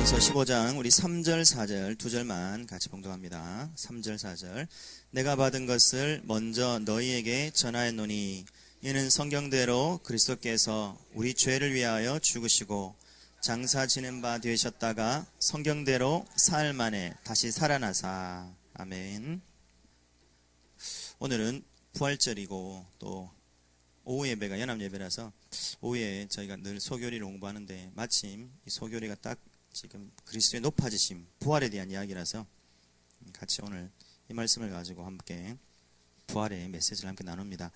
요한일서 15장 우리 3절 4절 두 절만 같이 봉독합니다. 3절 4절 내가 받은 것을 먼저 너희에게 전하였노니 이는 성경대로 그리스도께서 우리 죄를 위하여 죽으시고 장사 지는 바 되셨다가 성경대로 사흘 만에 다시 살아나사. 아멘. 오늘은 부활절이고 또 오후 예배가 연합 예배라서 오후에 저희가 늘 소교리를 공부하는데 마침 이 소교리가 딱 지금 그리스도의 높아지심, 부활에 대한 이야기라서 같이 오늘 이 말씀을 가지고 함께 부활의 메시지를 함께 나눕니다.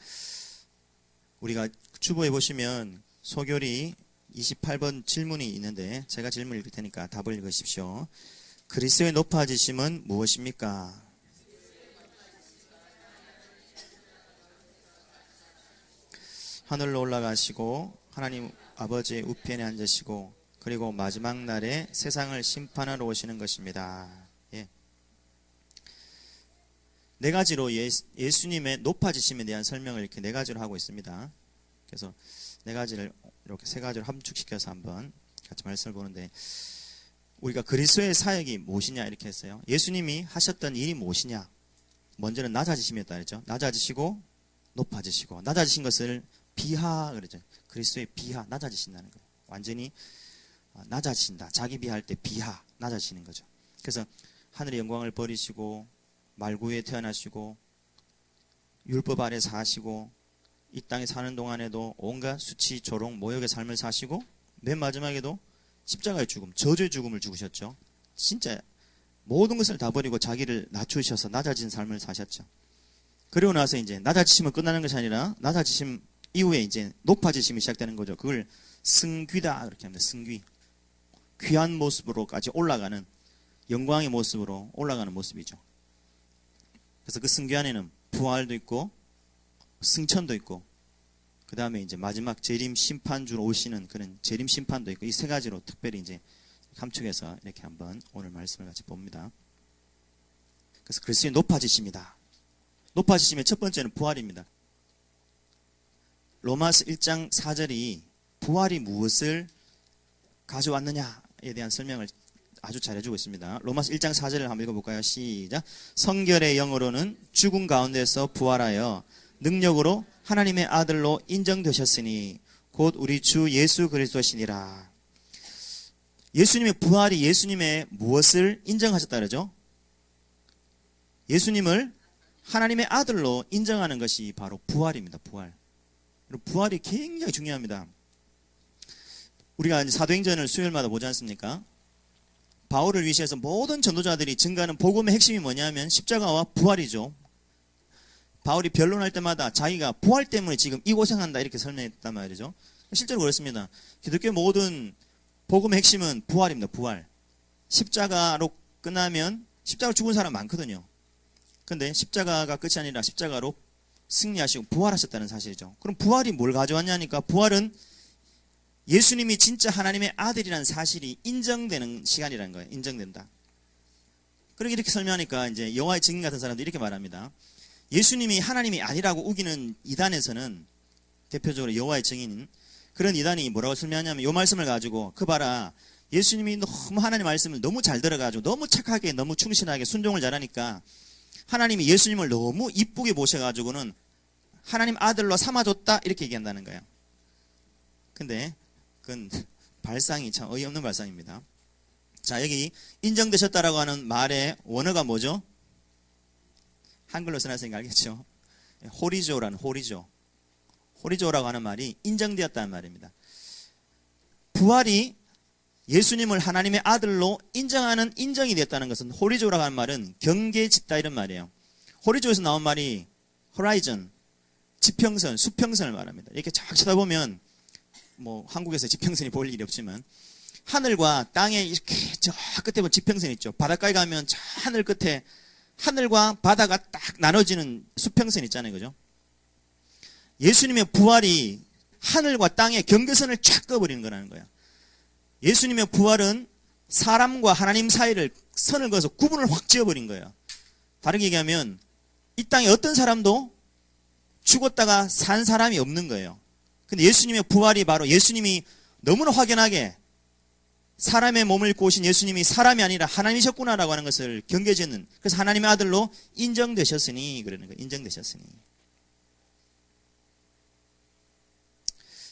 우리가 주보에 보시면 소교리 28번 질문이 있는데 제가 질문을 읽을 테니까 답을 읽으십시오. 그리스도의 높아지심은 무엇입니까? 하늘로 올라가시고 하나님 아버지의 우편에 앉으시고 그리고 마지막 날에 세상을 심판하러 오시는 것입니다. 예. 네 가지로 예수님의 높아지심에 대한 설명을 이렇게 네 가지로 하고 있습니다. 그래서 네 가지를 이렇게 세 가지로 함축시켜서 한번 같이 말씀을 보는데, 우리가 그리스도의 사역이 무엇이냐 이렇게 했어요. 예수님이 하셨던 일이 무엇이냐? 먼저는 낮아지심이었다 그랬죠. 낮아지시고 높아지시고, 낮아지신 것을 비하 그러죠. 그리스도의 비하, 낮아지신다는 거예요. 완전히 낮아지신다. 자기 비하할 때 비하, 낮아지시는 거죠. 그래서 하늘의 영광을 버리시고 말구에 태어나시고 율법 아래 사시고 이 땅에 사는 동안에도 온갖 수치, 조롱, 모욕의 삶을 사시고 맨 마지막에도 십자가의 죽음, 저주의 죽음을 죽으셨죠. 진짜 모든 것을 다 버리고 자기를 낮추셔서 낮아진 삶을 사셨죠. 그리고 나서 이제 낮아지시면 끝나는 것이 아니라 낮아지심 이후에 이제 높아지심이 시작되는 거죠. 그걸 승귀다 그렇게 합니다. 승귀. 귀한 모습으로까지 올라가는, 영광의 모습으로 올라가는 모습이죠. 그래서 그 승귀 안에는 부활도 있고 승천도 있고, 그 다음에 이제 마지막 재림 심판주로 오시는 그런 재림 심판도 있고, 이 세 가지로 특별히 이제 함축해서 이렇게 한번 오늘 말씀을 같이 봅니다. 그래서 그리스도의 높아지십니다. 높아지심의 첫 번째는 부활입니다. 로마서 1장 4절이 부활이 무엇을 가져왔느냐에 대한 설명을 아주 잘해주고 있습니다. 로마서 1장 4절을 한번 읽어볼까요? 시작. 성결의 영으로는 죽음 가운데서 부활하여 능력으로 하나님의 아들로 인정되셨으니 곧 우리 주 예수 그리스도시니라. 예수님의 부활이 예수님의 무엇을 인정하셨다 그러죠? 예수님을 하나님의 아들로 인정하는 것이 바로 부활입니다. 부활. 부활이 굉장히 중요합니다. 우리가 이제 사도행전을 수요일마다 보지 않습니까? 바울을 위시해서 모든 전도자들이 증거하는 복음의 핵심이 뭐냐면 십자가와 부활이죠. 바울이 변론할 때마다 자기가 부활 때문에 지금 이 고생한다 이렇게 설명했단 말이죠. 실제로 그렇습니다. 기독교 모든 복음의 핵심은 부활입니다. 부활. 십자가로 끝나면 십자가로 죽은 사람 많거든요. 근데 십자가가 끝이 아니라 십자가로 승리하시고 부활하셨다는 사실이죠. 그럼 부활이 뭘 가져왔냐니까, 부활은 예수님이 진짜 하나님의 아들이라는 사실이 인정되는 시간이라는 거예요. 인정된다. 그렇게 이렇게 설명하니까 이제 여호와의 증인 같은 사람도 이렇게 말합니다. 예수님이 하나님이 아니라고 우기는 이단에서는 대표적으로 여호와의 증인, 그런 이단이 뭐라고 설명하냐면 이 말씀을 가지고, 그 봐라, 예수님이 너무 하나님 말씀을 너무 잘 들어가지고 너무 착하게 너무 충실하게 순종을 잘하니까 하나님이 예수님을 너무 이쁘게 보셔가지고는 하나님 아들로 삼아줬다 이렇게 얘기한다는 거예요. 근데 그건 발상이 참 어이없는 발상입니다. 자, 여기 인정되셨다라고 하는 말의 원어가 뭐죠? 한글로 써놨으니까 알겠죠? 호리조라는, 호리조라고 하는 말이 인정되었다는 말입니다. 부활이 예수님을 하나님의 아들로 인정하는 인정이 되었다는 것은, 호리조라고 하는 말은 경계 짙다 이런 말이에요. 호리조에서 나온 말이 호라이즌, 지평선, 수평선을 말합니다. 이렇게 쫙 쳐다보면 뭐 한국에서 지평선이 보일 일이 없지만 하늘과 땅에 이렇게 저 끝에 보면 지평선 있죠. 바닷가에 가면 저 하늘 끝에 하늘과 바다가 딱 나눠지는 수평선 있잖아요. 그죠? 예수님의 부활이 하늘과 땅의 경계선을 쫙 꺼버리는 거라는 거예요. 예수님의 부활은 사람과 하나님 사이를 선을 그어서 구분을 확 지어버린 거예요. 다르게 얘기하면 이 땅에 어떤 사람도 죽었다가 산 사람이 없는 거예요. 근데 예수님의 부활이 바로 예수님이 너무나 확연하게 사람의 몸을 입고 오신 예수님이 사람이 아니라 하나님이셨구나라고 하는 것을 경계짓는, 그래서 하나님의 아들로 인정되셨으니, 그러는 거예요. 인정되셨으니.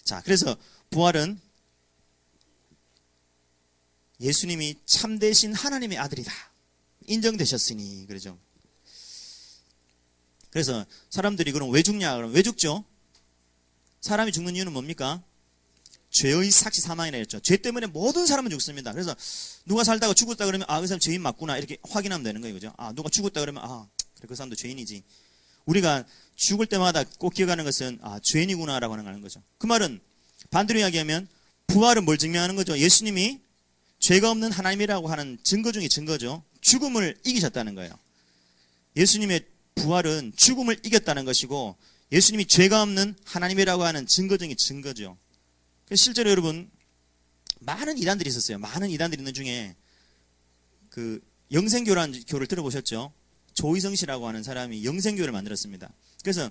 자, 그래서 부활은 예수님이 참되신 하나님의 아들이다, 인정되셨으니, 그러죠. 그래서 사람들이 그럼 왜 죽냐? 그럼 왜 죽죠? 사람이 죽는 이유는 뭡니까? 죄의 삭시 사망이라 했죠. 죄 때문에 모든 사람은 죽습니다. 그래서 누가 살다가 죽었다 그러면 그 사람 죄인 맞구나, 이렇게 확인하면 되는 거예요. 그죠? 누가 죽었다 그러면 그래, 그 사람도 죄인이지. 우리가 죽을 때마다 꼭 기억하는 것은 죄인이구나라고 하는 거죠. 그 말은 반대로 이야기하면 부활은 뭘 증명하는 거죠? 예수님이 죄가 없는 하나님이라고 하는 증거 중에 증거죠. 죽음을 이기셨다는 거예요. 예수님의 부활은 죽음을 이겼다는 것이고, 예수님이 죄가 없는 하나님이라고 하는 증거 중에 증거죠. 실제로 여러분, 많은 이단들이 있었어요. 많은 이단들이 있는 중에 그 영생교라는 교를 들어보셨죠? 조희성 씨라고 하는 사람이 영생교를 만들었습니다. 그래서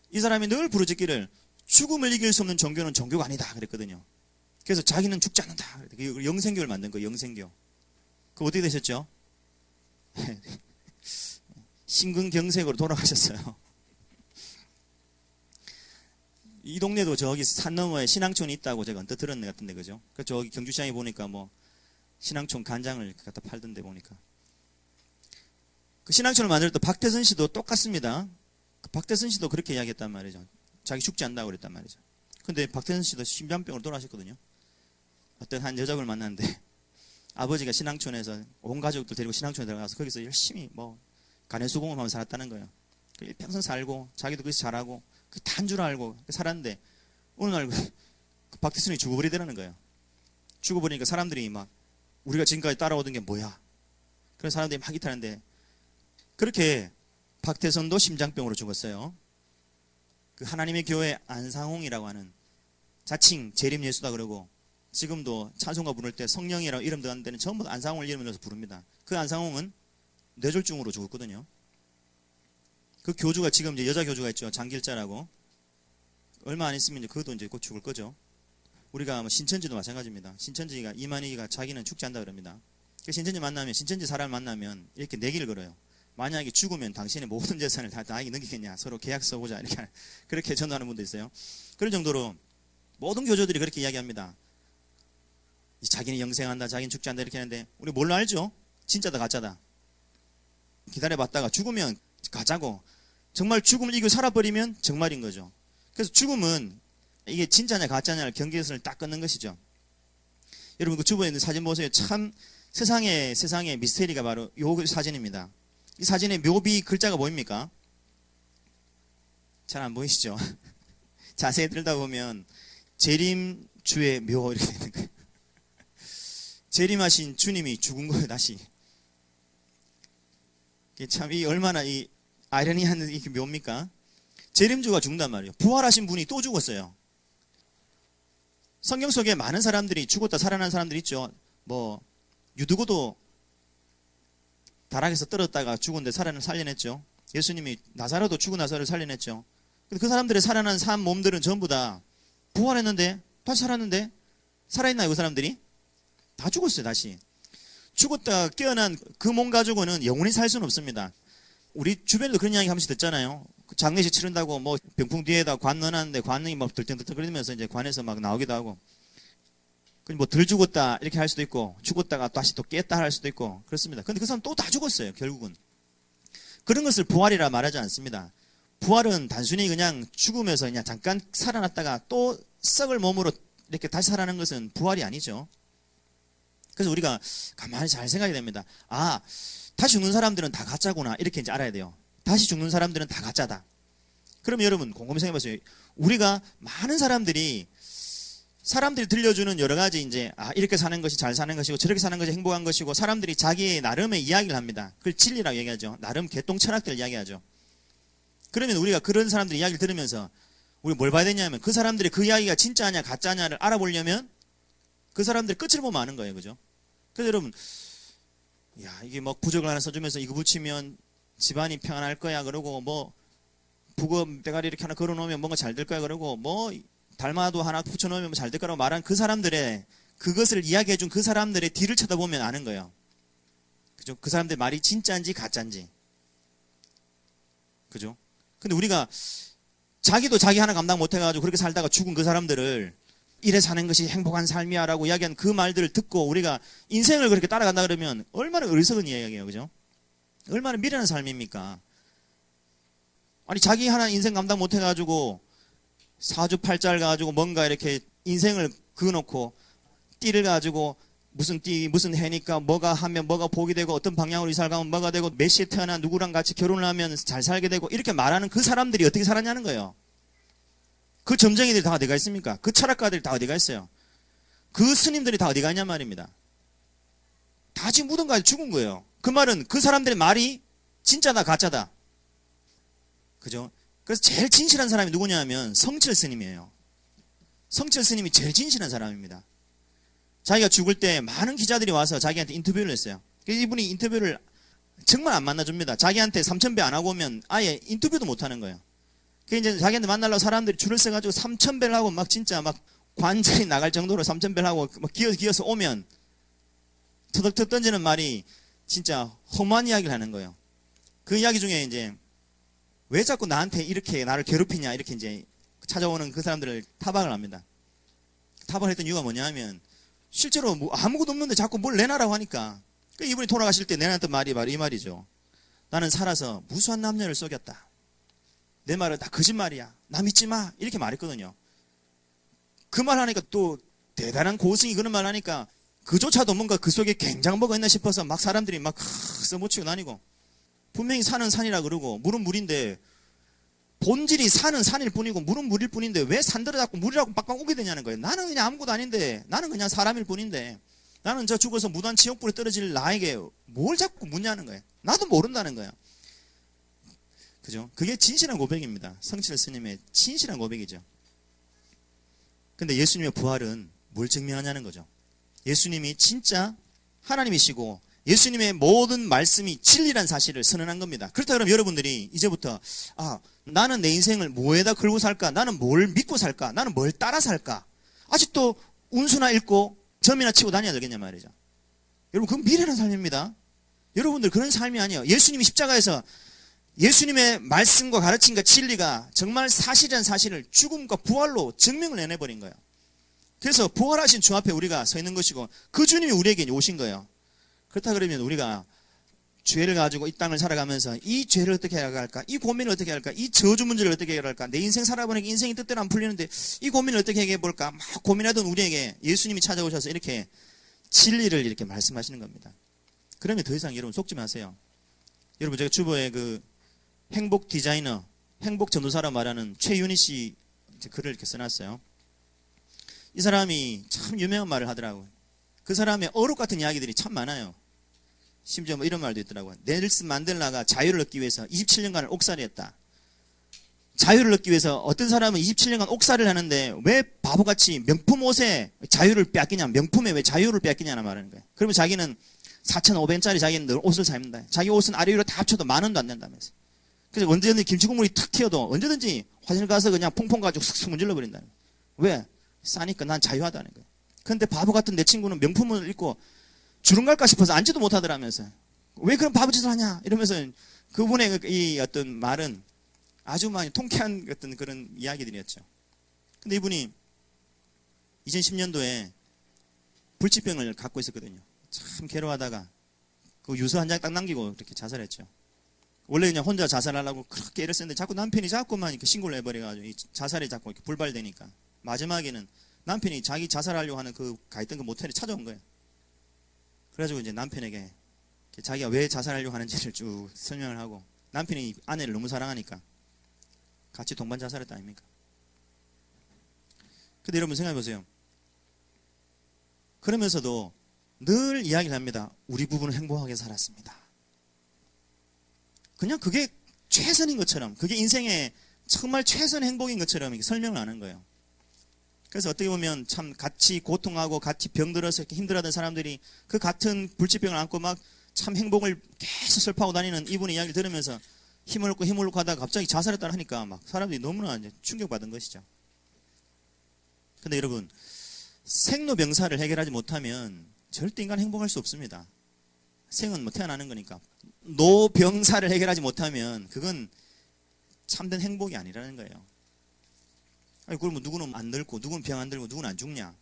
이 사람이 늘 부르짖기를 죽음을 이길 수 없는 종교는 종교가 아니다 그랬거든요. 그래서 자기는 죽지 않는다. 영생교를 만든 거예요. 영생교. 그 어떻게 되셨죠? 심근경색으로 돌아가셨어요. 이 동네도 저기 산 너머에 신앙촌이 있다고 제가 언뜻 들은 것 같은데, 그죠? 그 저기 경주시장에 보니까 뭐 신앙촌 간장을 갖다 팔던데 보니까. 그 신앙촌을 만들 때 박태선 씨도 똑같습니다. 그 박태선 씨도 그렇게 이야기했단 말이죠. 자기 죽지 않는다고 그랬단 말이죠. 근데 박태선 씨도 심장병으로 돌아가셨거든요. 어떤 한 여자분을 만났는데 아버지가 신앙촌에서 온 가족들 데리고 신앙촌에 들어가서 거기서 열심히 뭐 간해수공업하면서 살았다는 거예요. 평생 살고 자기도 거기서 잘하고 단 줄 알고 살았는데 어느 날 박태선이 죽어버리더라는 거예요. 죽어버리니까 사람들이 막 우리가 지금까지 따라오던 게 뭐야? 그런 사람들이 막 이탈하는데, 그렇게 박태선도 심장병으로 죽었어요. 그 하나님의 교회 안상홍이라고 하는 자칭 재림 예수다 그러고, 지금도 찬송가 부를 때 성령이라고 이름 들어가는 데는 전부 안상홍을 이름을 넣어서 부릅니다. 그 안상홍은 뇌졸중으로 죽었거든요. 그 교주가 지금 이제 여자 교주가 있죠. 장길자라고. 얼마 안 있으면 이제 그것도 이제 곧 죽을 거죠. 우리가 뭐 신천지도 마찬가지입니다. 신천지가 이만희가 자기는 죽지 않는다 그럽니다. 그 신천지 사람을 만나면 이렇게 내기를 걸어요. 만약에 죽으면 당신의 모든 재산을 다 나에게 넘기겠냐, 서로 계약 써보자, 이렇게 그렇게 전도하는 분도 있어요. 그런 정도로 모든 교주들이 그렇게 이야기합니다. 자기는 영생한다, 자기는 죽지 않는다, 이렇게 하는데 우리 뭘로 알죠? 진짜다 가짜다. 기다려봤다가 죽으면 가짜고, 정말 죽음을 이기고 살아버리면 정말인 거죠. 그래서 죽음은 이게 진짜냐 가짜냐를 경계선을 딱 끊는 것이죠. 여러분 그 주변에 있는 사진 보세요. 참 세상의 미스테리가 바로 이 사진입니다. 이 사진의 묘비 글자가 보입니까? 잘 안 보이시죠? 자세히 들다 보면 재림주의 묘 이렇게 되는 거예요. 재림하신 주님이 죽은 거예요, 다시. 참 이 얼마나 이 아이러니한 이 묘입니까? 재림주가 죽는단 말이에요. 부활하신 분이 또 죽었어요. 성경 속에 많은 사람들이 죽었다 살아난 사람들이 있죠. 뭐 유두고도 다락에서 떨어졌다가 죽은데 살려냈죠. 예수님이 나사로도 죽은 나사로를 살려냈죠. 그 사람들의 살아난 산 몸들은 전부 다 부활했는데, 다시 살았는데, 살아있나요, 그 사람들이? 다 죽었어요, 다시. 죽었다 깨어난 그 몸 가지고는 영원히 살 수는 없습니다. 우리 주변에도 그런 이야기 한 번씩 듣잖아요. 장례식 치른다고 뭐 병풍 뒤에다 관 넣어놨는데 관이 막 들뜬들뜬거리면서 이제 관에서 막 나오기도 하고, 뭐 덜 죽었다 이렇게 할 수도 있고, 죽었다가 다시 또 깼다 할 수도 있고 그렇습니다. 근데 그 사람 또 다 죽었어요, 결국은. 그런 것을 부활이라 말하지 않습니다. 부활은 단순히 그냥 죽음에서 그냥 잠깐 살아났다가 또 썩을 몸으로 이렇게 다시 살아나는 것은 부활이 아니죠. 그래서 우리가 가만히 잘 생각해야 됩니다. 다시 죽는 사람들은 다 가짜구나, 이렇게 이제 알아야 돼요. 다시 죽는 사람들은 다 가짜다. 그러면 여러분 곰곰이 생각해보세요. 우리가 많은 사람들이 들려주는 여러 가지 이제 이렇게 사는 것이 잘 사는 것이고 저렇게 사는 것이 행복한 것이고, 사람들이 자기의 나름의 이야기를 합니다. 그걸 진리라고 얘기하죠. 나름 개똥 철학들 이야기하죠. 그러면 우리가 그런 사람들 이야기를 들으면서 우리 뭘 봐야 되냐면, 그 사람들이 그 이야기가 진짜냐 가짜냐를 알아보려면 그 사람들의 끝을 보면 아는 거예요, 그죠? 그래서 여러분, 이게 뭐 부적을 하나 써주면서 이거 붙이면 집안이 평안할 거야 그러고, 뭐 북어 대가리 이렇게 하나 걸어놓으면 뭔가 잘 될 거야 그러고, 뭐 달마도 하나 붙여놓으면 잘 될 거라고 말한 그 사람들의 그것을 이야기해 준 그 사람들의 뒤를 쳐다보면 아는 거예요. 그죠? 그 사람들의 말이 진짜인지 가짜인지. 그죠? 근데 우리가 자기도 자기 하나 감당 못 해가지고 그렇게 살다가 죽은 그 사람들을 이래 사는 것이 행복한 삶이야 라고 이야기한 그 말들을 듣고 우리가 인생을 그렇게 따라간다 그러면 얼마나 어리석은 이야기예요. 그죠? 얼마나 미련한 삶입니까? 아니 자기 하나 인생 감당 못 해가지고 사주팔자를 가지고 뭔가 이렇게 인생을 그어놓고 띠를 가지고 무슨 띠 무슨 해니까 뭐가 하면 뭐가 복이 되고 어떤 방향으로 이사를 가면 뭐가 되고 몇 시에 태어나 누구랑 같이 결혼을 하면 잘 살게 되고 이렇게 말하는 그 사람들이 어떻게 살았냐는 거예요. 그 점쟁이들이 다 어디가 있습니까? 그 철학가들이 다 어디가 있어요? 그 스님들이 다 어디가 있냐 말입니다. 다 지금 무덤까지 죽은 거예요. 그 말은 그 사람들의 말이 진짜다 가짜다. 그죠? 그래서 제일 진실한 사람이 누구냐 하면 성철 스님이에요. 성철 스님이 제일 진실한 사람입니다. 자기가 죽을 때 많은 기자들이 와서 자기한테 인터뷰를 했어요. 그래서 이분이 인터뷰를 정말 안 만나줍니다. 자기한테 3,000배 안 하고 오면 아예 인터뷰도 못 하는 거예요. 그래서 이제 자기한테 만나려고 사람들이 줄을 서가지고 3,000배를 하고 막 진짜 막 관절이 나갈 정도로 3,000배를 하고 막 기어서 오면 터덕터덕 던지는 말이 진짜 험한 이야기를 하는 거예요. 그 이야기 중에 이제 왜 자꾸 나한테 이렇게 나를 괴롭히냐 이렇게 이제 찾아오는 그 사람들을 타박을 합니다. 타박을 했던 이유가 뭐냐 하면 실제로 뭐 아무것도 없는데 자꾸 뭘 내놔라고 하니까 이분이 돌아가실 때 내놨던 말이 바로 이 말이죠. 나는 살아서 무수한 남녀를 속였다. 내 말은 다 거짓말이야. 나 믿지 마. 이렇게 말했거든요. 그 말 하니까 또 대단한 고승이 그런 말 하니까 그조차도 뭔가 그 속에 굉장한 뭐가 있나 싶어서 막 사람들이 막 써붙이고 다니고 분명히 산은 산이라 그러고 물은 물인데 본질이 산은 산일 뿐이고 물은 물일 뿐인데 왜 산들을 자꾸 물이라고 빡빡 오게 되냐는 거예요. 나는 그냥 아무것도 아닌데 나는 그냥 사람일 뿐인데 나는 저 죽어서 무단 지옥불에 떨어질 나에게 뭘 자꾸 묻냐는 거예요. 나도 모른다는 거예요. 그죠? 그게 진실한 고백입니다. 성철 스님의 진실한 고백이죠. 근데 예수님의 부활은 뭘 증명하냐는 거죠. 예수님이 진짜 하나님이시고 예수님의 모든 말씀이 진리란 사실을 선언한 겁니다. 그렇다 그러면 여러분들이 이제부터 나는 내 인생을 뭐에다 걸고 살까? 나는 뭘 믿고 살까? 나는 뭘 따라 살까? 아직도 운수나 읽고 점이나 치고 다녀야 되겠냐 말이죠. 여러분 그건 미래란 삶입니다. 여러분들 그런 삶이 아니에요. 예수님이 십자가에서 예수님의 말씀과 가르침과 진리가 정말 사실이란 사실을 죽음과 부활로 증명을 해내버린 거예요. 그래서 부활하신 주 앞에 우리가 서 있는 것이고 그 주님이 우리에게 오신 거예요. 그렇다 그러면 우리가 죄를 가지고 이 땅을 살아가면서 이 죄를 어떻게 해갈까? 이 고민을 어떻게 할까? 이 저주 문제를 어떻게 해갈까? 내 인생 살아보니까 인생이 뜻대로 안 풀리는데 이 고민을 어떻게 해볼까? 막 고민하던 우리에게 예수님이 찾아오셔서 이렇게 진리를 이렇게 말씀하시는 겁니다. 그러면 더 이상 여러분 속지 마세요. 여러분 제가 주보에 그 행복 디자이너, 행복 전도사라 말하는 최윤희 씨 글을 이렇게 써놨어요. 이 사람이 참 유명한 말을 하더라고요. 그 사람의 어록 같은 이야기들이 참 많아요. 심지어 뭐 이런 말도 있더라고요. 넬슨 만델라가 자유를 얻기 위해서 27년간을 옥살이했다. 자유를 얻기 위해서 어떤 사람은 27년간 옥살이를 하는데 왜 바보같이 명품 옷에 자유를 빼앗기냐, 명품에 왜 자유를 빼앗기냐는 말하는 거예요. 그러면 자기는 4,500원짜리 자기는 옷을 사 입는다. 자기 옷은 아래 위로 다 합쳐도 10,000원도 안 된다면서. 그래서 언제든지 김치 국물이 탁 튀어도 언제든지 화장실 가서 그냥 퐁퐁 가지고 슥슥 문질러 버린다는 거예요. 왜? 싸니까 난 자유하다는 거예요. 그런데 바보 같은 내 친구는 명품을 입고 주름 갈까 싶어서 앉지도 못하더라면서. 왜 그런 바보짓을 하냐? 이러면서 그분의 이 어떤 말은 아주 많이 통쾌한 어떤 그런 이야기들이었죠. 근데 이분이 2010년도에 불치병을 갖고 있었거든요. 참 괴로워하다가 그 유서 한 장 딱 남기고 이렇게 자살했죠. 원래 그냥 혼자 자살하려고 그렇게 애를 썼는데 자꾸 남편이 자꾸만 이렇게 신고를 해버려가지고 이 자살이 자꾸 이렇게 불발되니까 마지막에는 남편이 자기 자살하려고 하는 그 가있던 그 모텔에 찾아온 거예요. 그래가지고 이제 남편에게 자기가 왜 자살하려고 하는지를 쭉 설명을 하고 남편이 아내를 너무 사랑하니까 같이 동반 자살했다 아닙니까? 근데 여러분 생각해 보세요. 그러면서도 늘 이야기를 합니다. 우리 부부는 행복하게 살았습니다. 그냥 그게 최선인 것처럼, 그게 인생의 정말 최선의 행복인 것처럼 이렇게 설명을 하는 거예요. 그래서 어떻게 보면 참 같이 고통하고 같이 병들어서 이렇게 힘들어하던 사람들이 그 같은 불치병을 안고 막 참 행복을 계속 슬퍼하고 다니는 이분의 이야기를 들으면서 힘을 얻고 하다가 갑자기 자살했다 하니까 막 사람들이 너무나 이제 충격받은 것이죠. 근데 여러분, 생로병사를 해결하지 못하면 절대 인간 행복할 수 없습니다. 생은 뭐 태어나는 거니까. 노병사를 해결하지 못하면 그건 참된 행복이 아니라는 거예요. 아니, 그걸 뭐 누구는 안 늙고, 누구는 병 안 들고, 누구는 안 죽냐.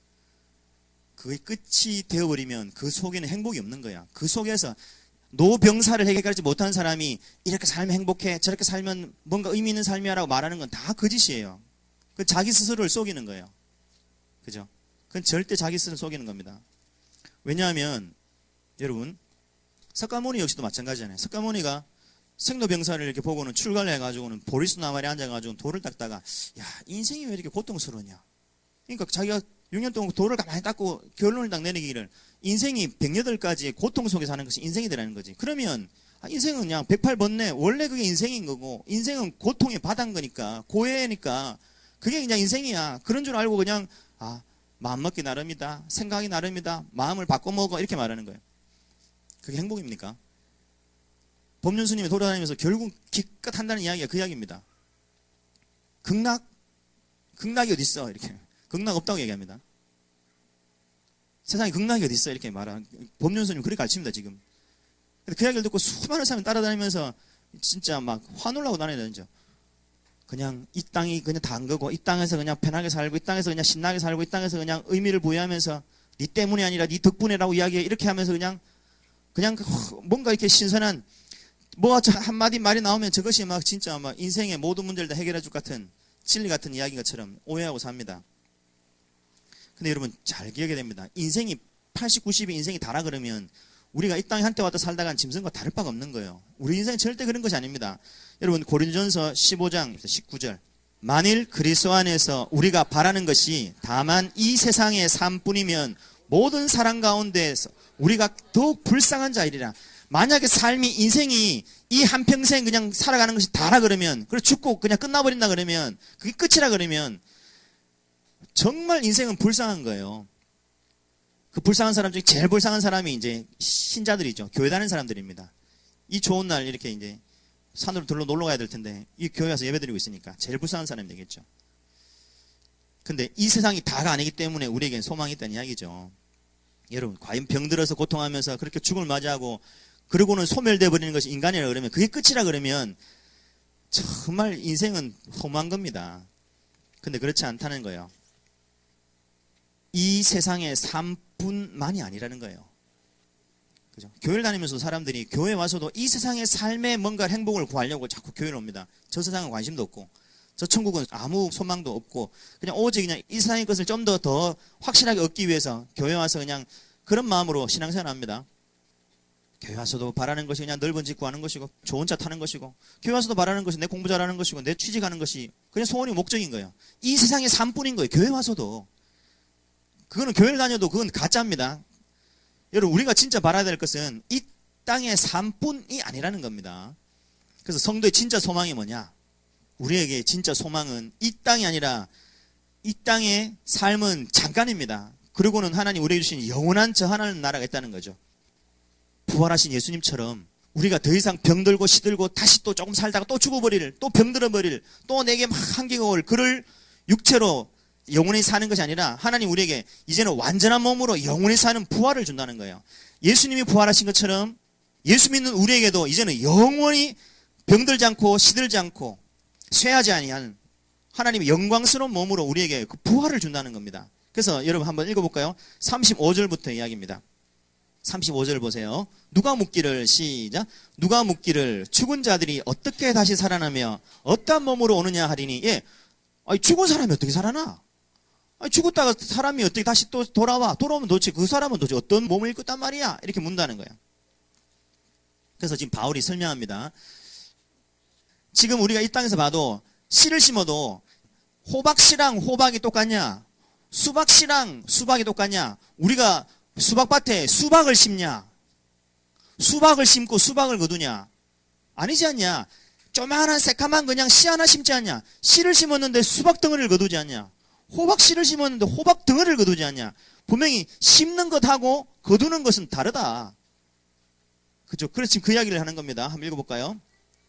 그게 끝이 되어버리면 그 속에는 행복이 없는 거야. 그 속에서 노병사를 해결하지 못하는 사람이 이렇게 살면 행복해, 저렇게 살면 뭔가 의미 있는 삶이야 라고 말하는 건 다 거짓이에요. 그 자기 스스로를 속이는 거예요. 그죠? 그건 절대 자기 스스로를 속이는 겁니다. 왜냐하면 여러분, 석가모니 역시도 마찬가지잖아요. 석가모니가 생로병사를 이렇게 보고는 출가를 해가지고는 보리수 나발에 앉아가지고 돌을 닦다가, 야, 인생이 왜 이렇게 고통스러우냐. 그러니까 자기가 6년 동안 돌을 가만히 닦고 결론을 딱 내리기를, 인생이 108가지의 고통 속에 사는 것이 인생이라는 거지. 그러면 인생은 그냥 108번뇌, 원래 그게 인생인 거고, 인생은 고통의 바다인 거니까, 고해니까 그게 그냥 인생이야. 그런 줄 알고 그냥 마음먹기 나름이다, 생각이 나름이다, 마음을 바꿔먹어, 이렇게 말하는 거예요. 그게 행복입니까? 법륜 스님이 돌아다니면서 결국 기껏 한다는 이야기가 그 이야기입니다. 극락이 어디 있어? 이렇게. 극락 없다고 얘기합니다. 세상에 극락이 어디 있어? 이렇게 말하는. 법륜 스님 그렇게 가르칩니다, 지금. 근데 그 이야기를 듣고 수많은 사람이 따라다니면서 진짜 막 화놀라고 다니죠. 그냥 이 땅이 그냥 다 안 거고, 이 땅에서 그냥 편하게 살고, 이 땅에서 그냥 신나게 살고, 이 땅에서 그냥 의미를 부여하면서 네 때문이 아니라 네 덕분에라고 이야기해. 이렇게 하면서 그냥 뭔가 이렇게 신선한 뭐 한마디 말이 나오면 저것이 막 진짜 막 인생의 모든 문제를 다 해결해 줄 같은 진리 같은 이야기인 것처럼 오해하고 삽니다. 근데 여러분 잘 기억해야 됩니다. 인생이 80, 90이 인생이 다라 그러면 우리가 이 땅에 한때 왔다 살다간 짐승과 다를 바가 없는 거예요. 우리 인생은 절대 그런 것이 아닙니다. 여러분 고린도전서 15장 19절, 만일 그리스도 안에서 우리가 바라는 것이 다만 이 세상의 삶뿐이면 모든 사람 가운데에서 우리가 더욱 불쌍한 자이리라. 만약에 삶이, 인생이 이 한평생 그냥 살아가는 것이 다라 그러면, 그리고 죽고 그냥 끝나버린다 그러면, 그게 끝이라 그러면 정말 인생은 불쌍한 거예요. 그 불쌍한 사람 중에 제일 불쌍한 사람이 이제 신자들이죠. 교회 다니는 사람들입니다. 이 좋은 날 이렇게 이제 산으로 들러 놀러 가야 될 텐데 이 교회 와서 예배 드리고 있으니까 제일 불쌍한 사람이 되겠죠. 근데 이 세상이 다가 아니기 때문에 우리에겐 소망이 있다는 이야기죠. 여러분, 과연 병들어서 고통하면서 그렇게 죽음을 맞이하고 그러고는 소멸되어 버리는 것이 인간이라 그러면, 그게 끝이라 그러면 정말 인생은 허무한 겁니다. 근데 그렇지 않다는 거예요. 이 세상의 삶뿐만이 아니라는 거예요. 그죠? 교회를 다니면서 사람들이 교회 와서도 이 세상의 삶의 뭔가 행복을 구하려고 자꾸 교회를 옵니다. 저 세상은 관심도 없고, 저 천국은 아무 소망도 없고, 그냥 오직 그냥 이 세상의 것을 좀 더 확실하게 얻기 위해서 교회 와서 그냥 그런 마음으로 신앙생활 합니다. 교회 와서도 바라는 것이 그냥 넓은 집 구하는 것이고, 좋은 차 타는 것이고, 교회 와서도 바라는 것이 내 공부 잘하는 것이고, 내 취직하는 것이 그냥 소원이 목적인 거예요. 이 세상의 삶뿐인 거예요. 교회 와서도. 그거는 교회를 다녀도 그건 가짜입니다. 여러분, 우리가 진짜 바라야 될 것은 이 땅의 삶뿐이 아니라는 겁니다. 그래서 성도의 진짜 소망이 뭐냐? 우리에게 진짜 소망은 이 땅이 아니라 이 땅의 삶은 잠깐입니다. 그리고는 하나님 우리에게 주신 영원한 저 하나님 나라가 있다는 거죠. 부활하신 예수님처럼 우리가 더 이상 병들고 시들고 다시 또 조금 살다가 또 죽어버릴, 또 병들어버릴, 또 내게 막 한계가 올 그를 육체로 영원히 사는 것이 아니라 하나님 우리에게 이제는 완전한 몸으로 영원히 사는 부활을 준다는 거예요. 예수님이 부활하신 것처럼 예수 믿는 우리에게도 이제는 영원히 병들지 않고 시들지 않고 쇠하지 아니한 하나님의 영광스러운 몸으로 우리에게 그 부활을 준다는 겁니다. 그래서 여러분 한번 읽어볼까요? 35절부터 이야기입니다. 35절 보세요. 누가 묻기를, 시작. 누가 묻기를 죽은 자들이 어떻게 다시 살아나며 어떠한 몸으로 오느냐 하리니, 죽은 사람이 어떻게 살아나? 죽었다가 사람이 어떻게 다시 또 돌아오면 도대체 그 사람은 도대체 어떤 몸을 입고 있단 말이야? 이렇게 묻는다는 거예요. 그래서 지금 바울이 설명합니다. 지금 우리가 이 땅에서 봐도 씨를 심어도 호박씨랑 호박이 똑같냐? 수박씨랑 수박이 똑같냐? 우리가 수박밭에 수박을 심냐? 수박을 심고 수박을 거두냐? 아니지 않냐? 조만한 새까만 그냥 씨 하나 심지 않냐? 씨를 심었는데 수박 덩어리를 거두지 않냐? 호박씨를 심었는데 호박 덩어리를 거두지 않냐? 분명히 심는 것하고 거두는 것은 다르다. 그죠? 그래서 지금 그 이야기를 하는 겁니다. 한번 읽어볼까요?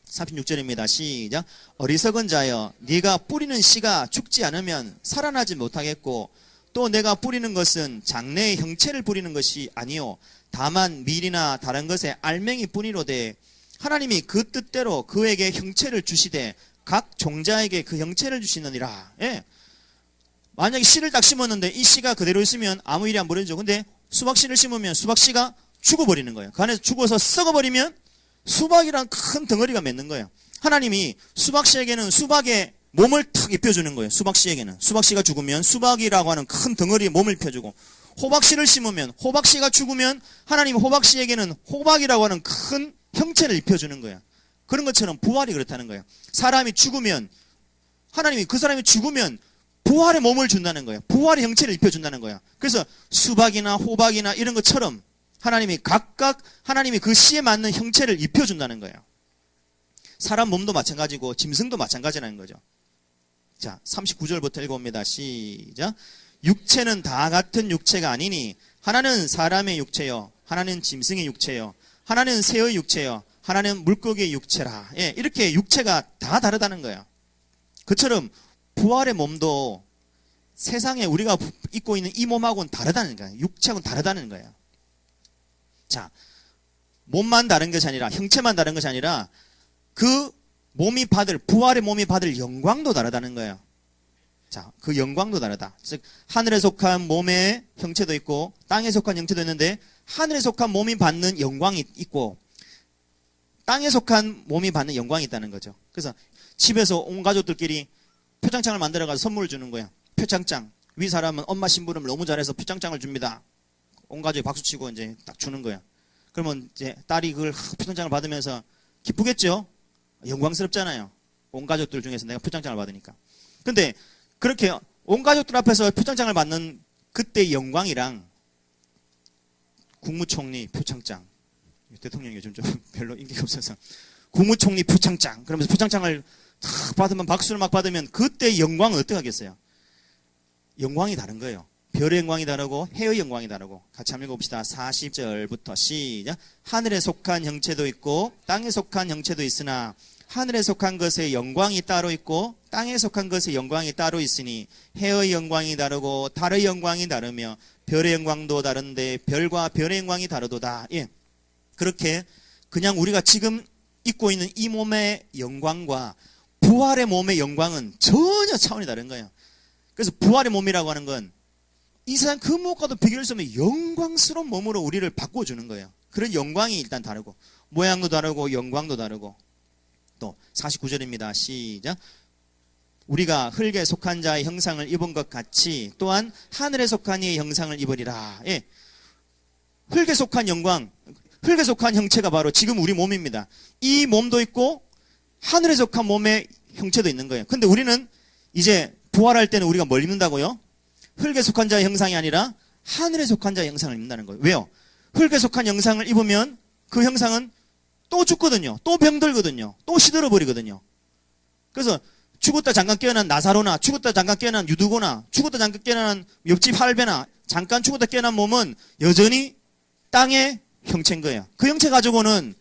36절입니다. 시작. 어리석은 자여, 네가 뿌리는 씨가 죽지 않으면 살아나지 못하겠고 또 내가 뿌리는 것은 장래의 형체를 뿌리는 것이 아니요 다만 밀이나 다른 것의 알맹이 뿐이로되 하나님이 그 뜻대로 그에게 형체를 주시되 각 종자에게 그 형체를 주시느니라. 예. 만약에 씨를 딱 심었는데 이 씨가 그대로 있으면 아무 일이 안 벌어지죠. 근데 수박씨를 심으면 수박씨가 죽어버리는 거예요. 그 안에서 죽어서 썩어버리면 수박이란 큰 덩어리가 맺는 거예요. 하나님이 수박씨에게는 수박의 몸을 탁 입혀주는 거예요. 수박씨에게는. 수박씨가 죽으면 수박이라고 하는 큰 덩어리에 몸을 입혀주고, 호박씨를 심으면, 호박씨가 죽으면 하나님이 호박씨에게는 호박이라고 하는 큰 형체를 입혀주는 거예요. 그런 것처럼 부활이 그렇다는 거예요. 사람이 죽으면, 하나님이 그 사람이 죽으면 부활의 몸을 준다는 거예요. 부활의 형체를 입혀준다는 거예요. 그래서 수박이나 호박이나 이런 것처럼 하나님이 각각 하나님이 그 씨에 맞는 형체를 입혀준다는 거예요. 사람 몸도 마찬가지고 짐승도 마찬가지라는 거죠. 자, 39절부터 읽어봅니다. 시작. 육체는 다 같은 육체가 아니니 하나는 사람의 육체요, 하나는 짐승의 육체요, 하나는 새의 육체요, 하나는 물고기의 육체라. 예, 이렇게 육체가 다 다르다는 거예요. 그처럼 부활의 몸도 세상에 우리가 입고 있는 이 몸하고는 다르다는 거예요. 육체하고는 다르다는 거예요. 자, 몸만 다른 것이 아니라, 형체만 다른 것이 아니라 그 몸이 받을, 부활의 몸이 받을 영광도 다르다는 거예요. 자, 그 영광도 다르다. 즉 하늘에 속한 몸의 형체도 있고 땅에 속한 형체도 있는데, 하늘에 속한 몸이 받는 영광이 있고 땅에 속한 몸이 받는 영광이 있다는 거죠. 그래서 집에서 온 가족들끼리 표창장을 만들어가지고 선물을 주는 거야. 표창장. 위 사람은 엄마 심부름을 너무 잘해서 표창장을 줍니다. 온 가족이 박수치고 이제 딱 주는 거야. 그러면 이제 딸이 그걸 표창장을 받으면서 기쁘겠죠? 영광스럽잖아요. 온 가족들 중에서 내가 표창장을 받으니까. 근데 그렇게 온 가족들 앞에서 표창장을 받는 그때의 영광이랑 국무총리 표창장, 대통령이 요즘 좀 별로 인기가 없어서 국무총리 표창장, 그러면서 표창장을 탁 받으면, 박수를 막 받으면 그때의 영광은 어떻게 하겠어요? 영광이 다른 거예요. 별의 영광이 다르고 해의 영광이 다르고. 같이 한번 읽어봅시다. 40절부터 시작. 하늘에 속한 형체도 있고 땅에 속한 형체도 있으나 하늘에 속한 것의 영광이 따로 있고 땅에 속한 것의 영광이 따로 있으니 해의 영광이 다르고 달의 영광이 다르며 별의 영광도 다른데 별과 별의 영광이 다르도다. 예. 그렇게 그냥 우리가 지금 입고 있는 이 몸의 영광과 부활의 몸의 영광은 전혀 차원이 다른 거예요. 그래서 부활의 몸이라고 하는 건 이 세상 그 무엇과도 비교할 수 없는 영광스러운 몸으로 우리를 바꿔주는 거예요. 그런 영광이 일단 다르고, 모양도 다르고 영광도 다르고. 또 49절입니다. 시작. 우리가 흙에 속한 자의 형상을 입은 것 같이 또한 하늘에 속한 이의 형상을 입으리라. 예. 흙에 속한 영광, 흙에 속한 형체가 바로 지금 우리 몸입니다. 이 몸도 있고 하늘에 속한 몸의 형체도 있는 거예요. 근데 우리는 이제 부활할 때는 우리가 뭘 입는다고요? 흙에 속한 자의 형상이 아니라 하늘에 속한 자의 형상을 입는다는 거예요. 왜요? 흙에 속한 형상을 입으면 그 형상은 또 죽거든요. 또 병들거든요. 또 시들어 버리거든요. 그래서 죽었다 잠깐 깨어난 나사로나, 죽었다 잠깐 깨어난 유두고나, 죽었다 잠깐 깨어난 옆집 할배나, 잠깐 죽었다 깨어난 몸은 여전히 땅의 형체인 거예요. 그 형체 가지고는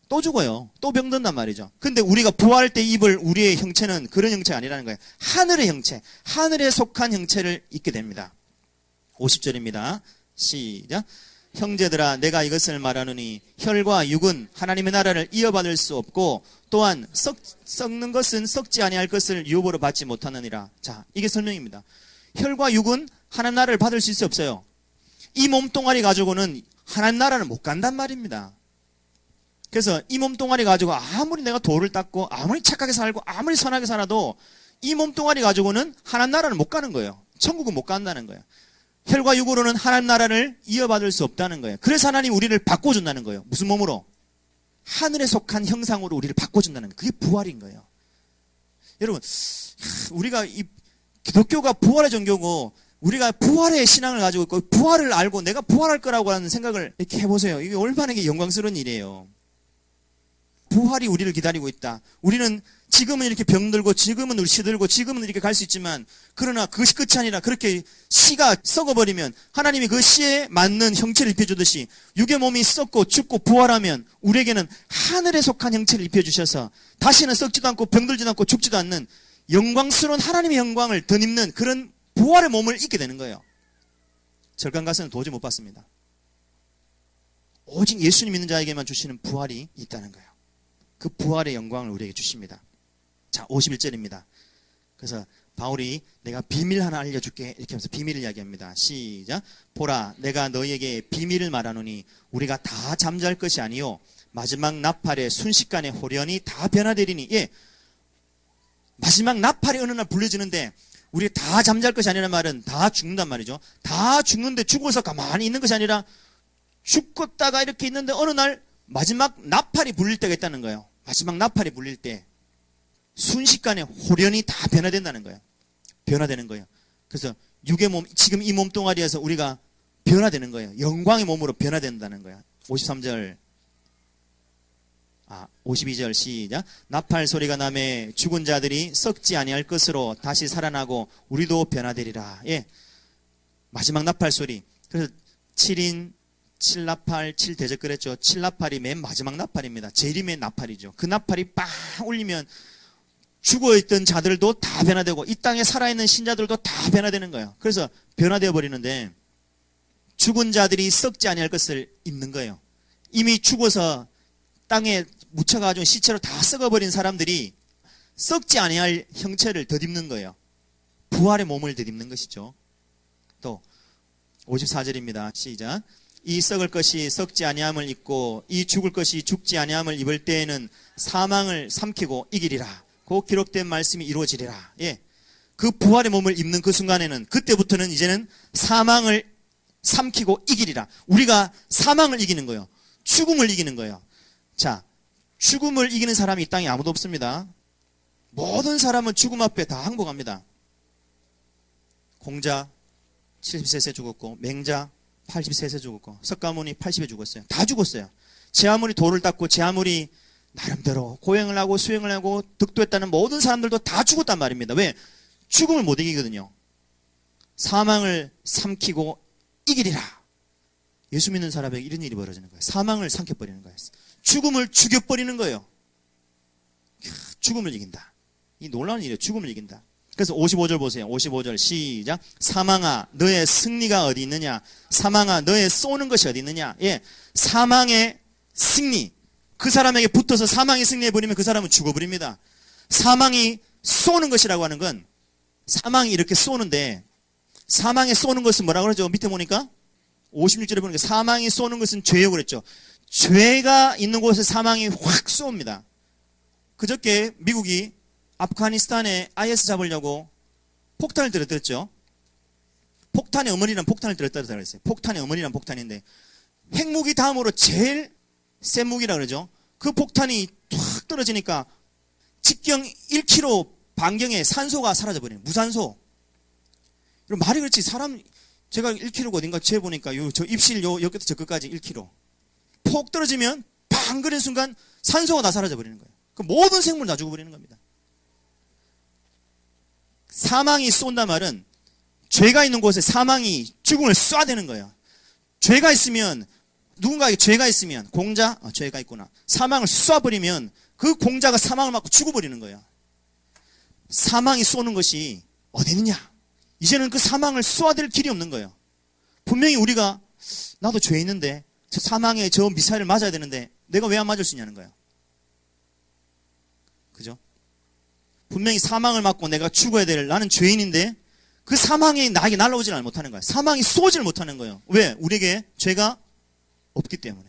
또 죽어요. 또 병든단 말이죠. 근데 우리가 부활할 때 입을 우리의 형체는 그런 형체가 아니라는 거예요. 하늘의 형체, 하늘에 속한 형체를 입게 됩니다. 50절입니다. 시작. 형제들아, 내가 이것을 말하노니 혈과 육은 하나님의 나라를 이어받을 수 없고 또한 썩는 것은 썩지 아니할 것을 유업으로 받지 못하느니라. 자, 이게 설명입니다. 혈과 육은 하나님 나라를 받을 수 없어요. 이 몸뚱아리 가지고는 하나님 나라를 못 간단 말입니다. 그래서 이 몸뚱아리 가지고 아무리 내가 도를 닦고 아무리 착하게 살고 아무리 선하게 살아도 이 몸뚱아리 가지고는 하나님 나라를 못 가는 거예요. 천국은 못 간다는 거예요. 혈과 육으로는 하나님 나라를 이어받을 수 없다는 거예요. 그래서 하나님 우리를 바꿔준다는 거예요. 무슨 몸으로? 하늘에 속한 형상으로 우리를 바꿔준다는 거예요. 그게 부활인 거예요. 여러분, 우리가 이 기독교가 부활의 종교고 우리가 부활의 신앙을 가지고 있고 부활을 알고 내가 부활할 거라고 하는 생각을 이렇게 해보세요. 이게 얼마나 영광스러운 일이에요. 부활이 우리를 기다리고 있다. 우리는 지금은 이렇게 병들고 지금은 우리 시들고 지금은 이렇게 갈 수 있지만, 그러나 그것이 끝이 아니라 그렇게 씨가 썩어버리면 하나님이 그 씨에 맞는 형체를 입혀주듯이 육의 몸이 썩고 죽고 부활하면 우리에게는 하늘에 속한 형체를 입혀주셔서 다시는 썩지도 않고 병들지도 않고 죽지도 않는 영광스러운 하나님의 영광을 덧입는 그런 부활의 몸을 입게 되는 거예요. 절간 가서는 도저히 못 받습니다. 오직 예수님 믿는 자에게만 주시는 부활이 있다는 거예요. 그 부활의 영광을 우리에게 주십니다. 자, 51절입니다. 그래서 바울이 내가 비밀 하나 알려줄게 이렇게 하면서 비밀을 이야기합니다. 시작. 보라, 내가 너희에게 비밀을 말하노니 우리가 다 잠잘 것이 아니요 마지막 나팔에 순식간에 호련히 다 변화되리니. 예, 마지막 나팔이 어느 날 불려지는데 우리 다 잠잘 것이 아니라는 말은 다 죽는단 말이죠. 다 죽는데 죽어서 가만히 있는 것이 아니라 죽었다가 이렇게 있는데 어느 날 마지막 나팔이 불릴 때가 있다는 거예요. 마지막 나팔이 불릴 때 순식간에 호련히 다 변화된다는 거예요. 변화되는 거예요. 그래서 육의 몸, 지금 이 몸뚱아리에서 우리가 변화되는 거예요. 영광의 몸으로 변화된다는 거예요. 52절 시작. 나팔 소리가 나매 죽은 자들이 썩지 아니할 것으로 다시 살아나고 우리도 변화되리라. 예, 마지막 나팔 소리. 그래서 7인 7나팔 7대접 그랬죠. 7나팔이 맨 마지막 나팔입니다. 재림의 나팔이죠. 그 나팔이 빵 울리면 죽어있던 자들도 다 변화되고 이 땅에 살아있는 신자들도 다 변화되는 거예요. 그래서 변화되어 버리는데 죽은 자들이 썩지 아니할 것을 입는 거예요. 이미 죽어서 땅에 묻혀가지고 시체로 다 썩어버린 사람들이 썩지 아니할 형체를 덧입는 거예요. 부활의 몸을 덧입는 것이죠. 또 54절입니다. 시작. 이 썩을 것이 썩지 아니함을 입고 이 죽을 것이 죽지 아니함을 입을 때에는 사망을 삼키고 이기리라. 그 기록된 말씀이 이루어지리라. 예, 그 부활의 몸을 입는 그 순간에는 그때부터는 이제는 사망을 삼키고 이기리라. 우리가 사망을 이기는 거예요. 죽음을 이기는 거예요. 자, 죽음을 이기는 사람이 이 땅에 아무도 없습니다. 모든 사람은 죽음 앞에 다 항복합니다. 공자 73세 죽었고 맹자 83세 죽었고 석가모니 80에 죽었어요. 다 죽었어요. 제 아무리 돌을 닦고 제 아무리 나름대로 고행을 하고 수행을 하고 득도했다는 모든 사람들도 다 죽었단 말입니다. 왜? 죽음을 못 이기거든요. 사망을 삼키고 이기리라. 예수 믿는 사람에게 이런 일이 벌어지는 거예요. 사망을 삼켜버리는 거예요. 죽음을 죽여버리는 거예요. 죽음을 이긴다. 이 놀라운 일이에요. 죽음을 이긴다. 그래서 55절 보세요. 55절 시작. 사망아 너의 승리가 어디 있느냐. 사망아 너의 쏘는 것이 어디 있느냐. 예, 사망의 승리. 그 사람에게 붙어서 사망이 승리해버리면 그 사람은 죽어버립니다. 사망이 쏘는 것이라고 하는 건 사망이 이렇게 쏘는데 사망에 쏘는 것은 뭐라고 그러죠? 밑에 보니까 56절에 보니까 사망이 쏘는 것은 죄요 그랬죠. 죄가 있는 곳에 사망이 확 쏘옵니다. 그저께 미국이 아프가니스탄에 IS 잡으려고 폭탄을 들었죠. 폭탄의 어머니란 폭탄을 들었다고 그랬어요. 폭탄의 어머니란 폭탄인데 핵무기 다음으로 제일 센 무기라 그러죠. 그 폭탄이 툭 떨어지니까 직경 1km 반경에 산소가 사라져버려요. 무산소. 그럼 말이 그렇지. 사람, 제가 1km가 어딘가 재보니까 저 입실 여기부터 저 끝까지 1km. 폭 떨어지면 팡 그런 순간 산소가 다 사라져버리는 거예요. 그 모든 생물 다 죽어버리는 겁니다. 사망이 쏜단 말은 죄가 있는 곳에 사망이 죽음을 쏴대는 거예요. 죄가 있으면 누군가에게 죄가 있으면 공자 죄가 있구나. 사망을 쏴버리면 그 공자가 사망을 맞고 죽어버리는 거예요. 사망이 쏘는 것이 어디 있느냐. 이제는 그 사망을 쏘아댈 길이 없는 거예요. 분명히 우리가 나도 죄 있는데 저 사망에 저 미사일을 맞아야 되는데 내가 왜 안 맞을 수 있냐는 거예요. 그죠? 분명히 사망을 맞고 내가 죽어야 될 나는 죄인인데 그 사망이 나에게 날아오지를 못하는 거예요. 사망이 쏘지를 못하는 거예요. 왜? 우리에게 죄가 없기 때문에.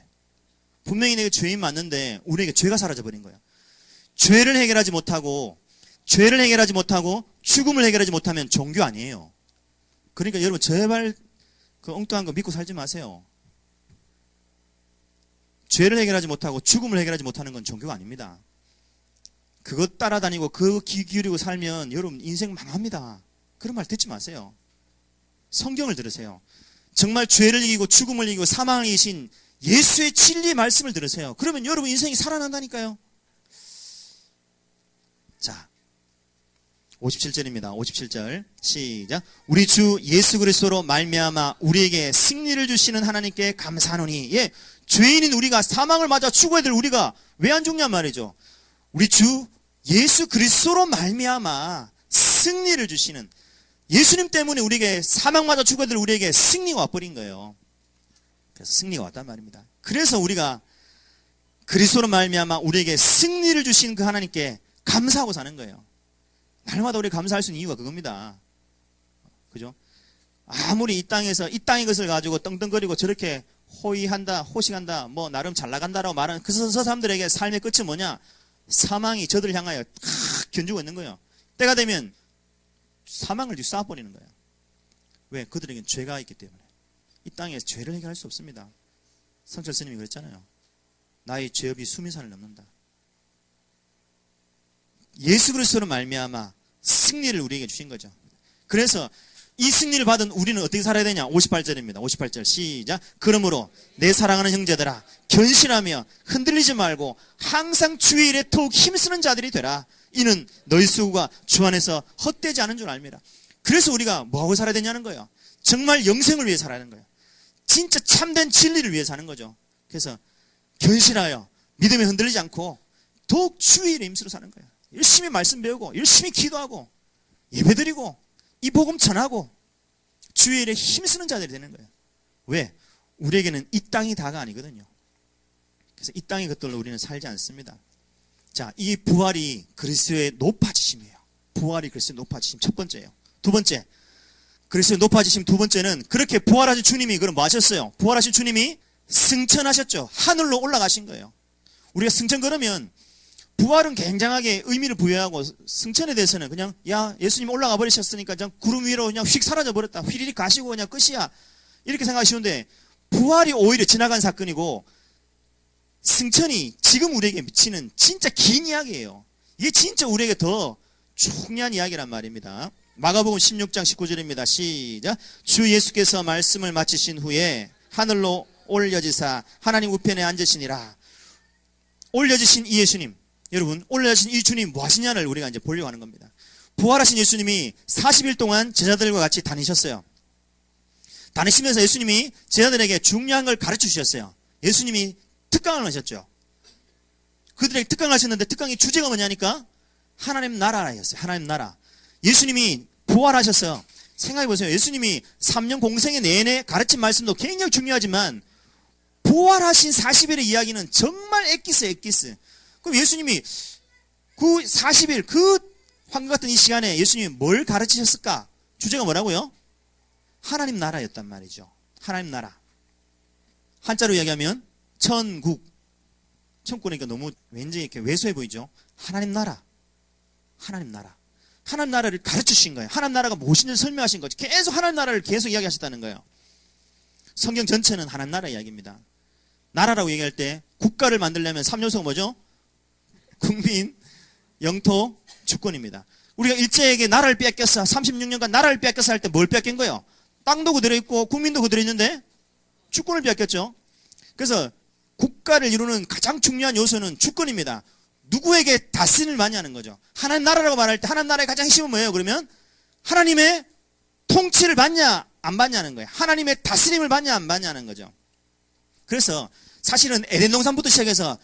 분명히 내가 죄인 맞는데 우리에게 죄가 사라져버린 거예요. 죄를 해결하지 못하고 죽음을 해결하지 못하면 종교 아니에요. 그러니까 여러분 제발 그 엉뚱한 거 믿고 살지 마세요. 죄를 해결하지 못하고 죽음을 해결하지 못하는 건 종교가 아닙니다. 그것 따라다니고 그 귀 기울이고 살면 여러분 인생 망합니다. 그런 말 듣지 마세요. 성경을 들으세요. 정말 죄를 이기고 죽음을 이기고 사망을 이기신 예수의 진리의 말씀을 들으세요. 그러면 여러분 인생이 살아난다니까요. 자, 57절입니다. 57절 시작. 우리 주 예수 그리스도로 말미암아 우리에게 승리를 주시는 하나님께 감사하노니. 예, 죄인인 우리가 사망을 맞아 죽어야 될 우리가 왜 안 죽냐 말이죠. 우리 주 예수 그리스도로 말미암아 승리를 주시는. 예수님 때문에 우리에게 사망마저 죽어들 우리에게 승리가 와버린 거예요. 그래서 승리가 왔단 말입니다. 그래서 우리가 그리스도로 말미암아 우리에게 승리를 주신 그 하나님께 감사하고 사는 거예요. 날마다 우리 감사할 수 있는 이유가 그겁니다. 그죠? 아무리 이 땅에서 이 땅의 것을 가지고 떵떵거리고 저렇게 호의한다, 호식한다, 뭐 나름 잘 나간다라고 말하는 그 사람들에게 삶의 끝이 뭐냐? 사망이 저들을 향하여 탁 견주고 있는 거예요. 때가 되면 사망을 쏴버리는 거예요. 왜? 그들에게는 죄가 있기 때문에. 이 땅에서 죄를 해결할 수 없습니다. 성철 스님이 그랬잖아요. 나의 죄업이 수미산을 넘는다. 예수 그리스도로 말미암아 승리를 우리에게 주신 거죠. 그래서 이 승리를 받은 우리는 어떻게 살아야 되냐? 58절입니다. 58절 시작. 그러므로 내 사랑하는 형제들아 견실하며 흔들리지 말고 항상 주의 일에 더욱 힘쓰는 자들이 되라. 이는 너희 수고가 주 안에서 헛되지 않은 줄 알미라. 그래서 우리가 뭐하고 살아야 되냐는 거예요. 정말 영생을 위해 살아야 하는 거예요. 진짜 참된 진리를 위해 사는 거죠. 그래서 견실하여 믿음에 흔들리지 않고 더욱 주의 일에 힘쓰러 사는 거예요. 열심히 말씀 배우고 열심히 기도하고 예배드리고 이 복음 전하고 주의 일에 힘쓰는 자들이 되는 거예요. 왜? 우리에게는 이 땅이 다가 아니거든요. 그래서 이 땅의 것들로 우리는 살지 않습니다. 자, 이 부활이 그리스도의 높아지심이에요. 부활이 그리스도의 높아지심 첫 번째예요. 두 번째, 그리스도의 높아지심 두 번째는 그렇게 부활하신 주님이 그럼 뭐 하셨어요? 부활하신 주님이 승천하셨죠. 하늘로 올라가신 거예요. 우리가 승천 그러면 부활은 굉장하게 의미를 부여하고 승천에 대해서는 그냥 야 예수님 올라가 버리셨으니까 그냥 구름 위로 그냥 휙 사라져 버렸다. 휘리릭 가시고 그냥 끝이야. 이렇게 생각하시는데 부활이 오히려 지나간 사건이고 승천이 지금 우리에게 미치는 진짜 긴 이야기예요. 이게 진짜 우리에게 더 중요한 이야기란 말입니다. 마가복음 16장 19절입니다. 시작. 주 예수께서 말씀을 마치신 후에 하늘로 올려지사 하나님 우편에 앉으시니라. 올려지신 이 예수님, 여러분 올려지신 이 주님 뭐 하시냐를 우리가 이제 보려고 하는 겁니다. 부활하신 예수님이 40일 동안 제자들과 같이 다니셨어요. 다니시면서 예수님이 제자들에게 중요한 걸 가르쳐 주셨어요. 예수님이 특강을 하셨죠. 그들에게 특강을 하셨는데 특강의 주제가 뭐냐니까 하나님 나라였어요. 하나님 나라. 예수님이 부활하셨어요. 생각해보세요. 예수님이 3년 공생의 내내 가르친 말씀도 굉장히 중요하지만 부활하신 40일의 이야기는 정말 엑기스. 그럼 예수님이 그 40일 그 황금 같은 이 시간에 예수님이 뭘 가르치셨을까? 주제가 뭐라고요? 하나님 나라였단 말이죠. 하나님 나라. 한자로 이야기하면 천국. 천국이니까 너무 왠지 이렇게 왜소해 보이죠? 하나님 나라. 하나님 나라. 하나님 나라를 가르치신 거예요. 하나님 나라가 무엇인지 설명하신 거죠. 계속 하나님 나라를 계속 이야기하셨다는 거예요. 성경 전체는 하나님 나라 이야기입니다. 나라라고 얘기할 때 국가를 만들려면 3요소가 뭐죠? 국민, 영토, 주권입니다. 우리가 일제에게 나라를 뺏겼어. 36년간 나라를 뺏겼어 할 때 뭘 뺏긴 거예요? 땅도 그대로 있고 국민도 그대로 있는데 주권을 뺏겼죠. 그래서 국가를 이루는 가장 중요한 요소는 주권입니다. 누구에게 다스림을 많이 하는 거죠. 하나님 나라라고 말할 때 하나님 나라의 가장 핵심은 뭐예요? 그러면 하나님의 통치를 받냐 안 받냐는 거예요. 하나님의 다스림을 받냐 안 받냐는 거죠. 그래서 사실은 에덴 동산부터 시작해서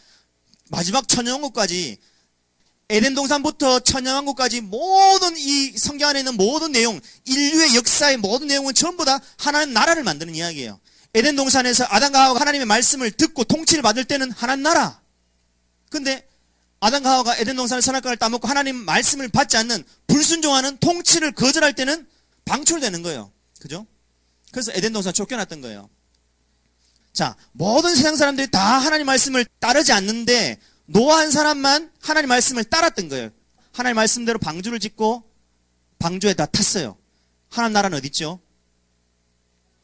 마지막 천년왕국까지 에덴 동산부터 천년왕국까지 모든 이 성경 안에 있는 모든 내용, 인류의 역사의 모든 내용은 전부 다 하나님 나라를 만드는 이야기예요. 에덴 동산에서 아담과 하와가 하나님의 말씀을 듣고 통치를 받을 때는 하나님 나라. 근데 아담과 하와가 에덴 동산의 선악과를 따먹고 하나님 말씀을 받지 않는 불순종하는 통치를 거절할 때는 방출되는 거예요. 그죠? 그래서 에덴 동산 쫓겨났던 거예요. 자, 모든 세상 사람들이 다 하나님 말씀을 따르지 않는데 노아 한 사람만 하나님 말씀을 따랐던 거예요. 하나님 말씀대로 방주를 짓고 방주에 다 탔어요. 하나님 나라는 어디 있죠?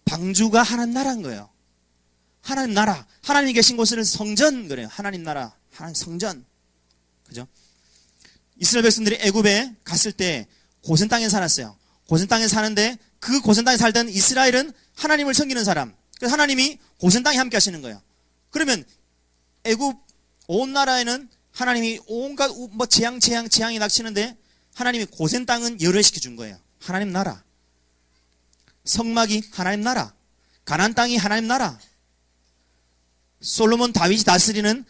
방주가 하나님 나라인 거예요. 하나님 나라. 하나님이 계신 곳은 성전 그래요. 하나님 나라. 하나님 성전. 그죠? 이스라엘 백성들이 애굽에 갔을 때 고센 땅에 살았어요. 고센 땅에 사는데 그 고센 땅에 살던 이스라엘은 하나님을 섬기는 사람. 그래서 하나님이 고센 땅에 함께 하시는 거예요. 그러면 애굽 온 나라에는 하나님이 온갖 뭐 재앙이 닥치는데 하나님이 고센 땅은 열애시켜 준 거예요. 하나님 나라. 성막이 하나님 나라. 가나안 땅이 하나님 나라. 솔로몬 다윗이 다스리는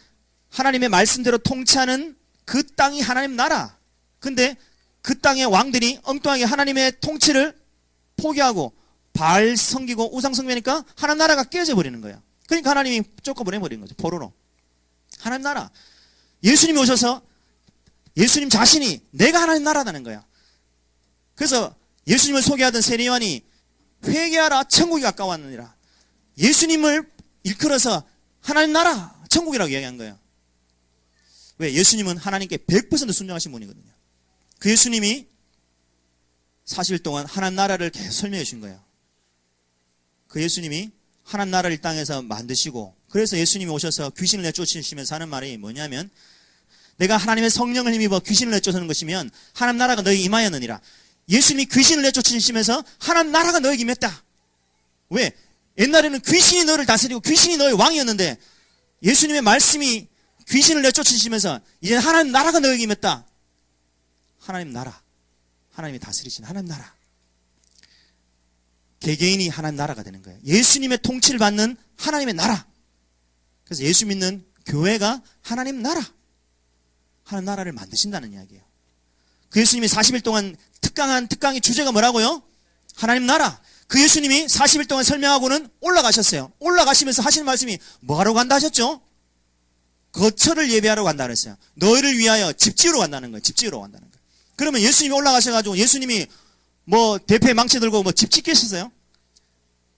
하나님의 말씀대로 통치하는 그 땅이 하나님 나라. 근데 그 땅의 왕들이 엉뚱하게 하나님의 통치를 포기하고 바알 섬기고 우상 섬기니까 하나님 나라가 깨져 버리는 거야. 그러니까 하나님이 쫓아보내버리는 거죠. 포로로. 하나님 나라. 예수님이 오셔서 예수님 자신이 내가 하나님 나라다는 거야. 그래서 예수님을 소개하던 세례요한이 회개하라 천국이 가까웠느니라. 예수님을 일컬어서 하나님 나라 천국이라고 이야기한 거예요. 왜? 예수님은 하나님께 100% 순종하신 분이거든요. 그 예수님이 40일 동안 하나님 나라를 계속 설명해 주신 거예요. 그 예수님이 하나님 나라를 이 땅에서 만드시고, 그래서 예수님이 오셔서 귀신을 내쫓으시면서 하는 말이 뭐냐면, 내가 하나님의 성령을 힘입어 귀신을 내쫓는 것이면 하나님 나라가 너에게 임하였느니라. 예수님이 귀신을 내쫓으시면서 하나님 나라가 너에게 임했다. 왜? 옛날에는 귀신이 너를 다스리고 귀신이 너의 왕이었는데, 예수님의 말씀이 귀신을 내쫓으시면서 이제 하나님 나라가 너에게 임했다. 하나님 나라, 하나님이 다스리신 하나님 나라, 개개인이 하나님 나라가 되는 거예요. 예수님의 통치를 받는 하나님의 나라. 그래서 예수 믿는 교회가 하나님 나라, 하나님 나라를 만드신다는 이야기예요. 그 예수님이 40일 동안 특강의 주제가 뭐라고요? 하나님 나라. 그 예수님이 40일 동안 설명하고는 올라가셨어요. 올라가시면서 하시는 말씀이 뭐하러 간다 하셨죠? 거처를 예배하러 간다 그랬어요. 너희를 위하여 집 지으러 간다는 거예요. 집 지으러 간다는 거예요. 그러면 예수님이 올라가셔가지고 예수님이 뭐 대패 망치 들고 뭐 집 짓겠었어요?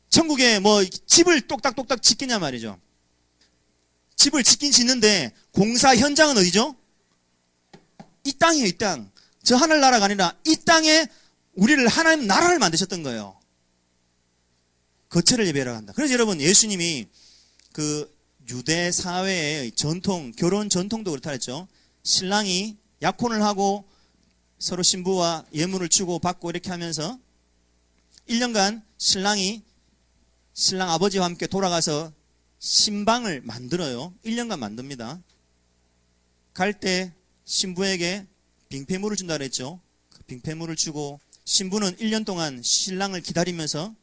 천국에 뭐 집을 똑딱똑딱 짓겠냐 말이죠. 집을 짓긴 짓는데 공사 현장은 어디죠? 이 땅이에요, 이 땅. 저 하늘나라가 아니라 이 땅에 우리를 하나님 나라를 만드셨던 거예요. 거처를 예배하러 간다. 그래서 여러분, 예수님이 그 유대 사회의 전통, 결혼 전통도 그렇다 했죠. 신랑이 약혼을 하고 서로 신부와 예물을 주고 받고 이렇게 하면서 1년간 신랑이 신랑 아버지와 함께 돌아가서 신방을 만들어요. 1년간 만듭니다. 갈 때 신부에게 빙패물을 준다 그랬죠. 그 빙패물을 주고 신부는 1년 동안 신랑을 기다리면서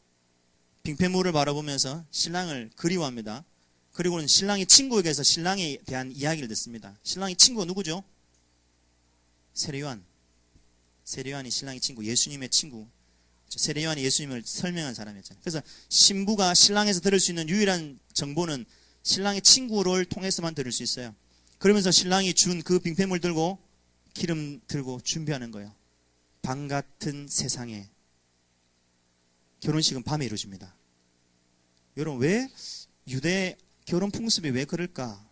빙패물을 바라보면서 신랑을 그리워합니다. 그리고는 신랑이 친구에게서 신랑에 대한 이야기를 듣습니다. 신랑의 친구가 누구죠? 세례요한. 세례요한이 신랑의 친구, 예수님의 친구. 세례요한이 예수님을 설명한 사람이었잖아요. 그래서 신부가 신랑에서 들을 수 있는 유일한 정보는 신랑의 친구를 통해서만 들을 수 있어요. 그러면서 신랑이 준 그 빙패물 들고 기름 들고 준비하는 거예요. 밤 같은 세상에 결혼식은 밤에 이루어집니다. 여러분, 왜 유대 결혼 풍습이 왜 그럴까?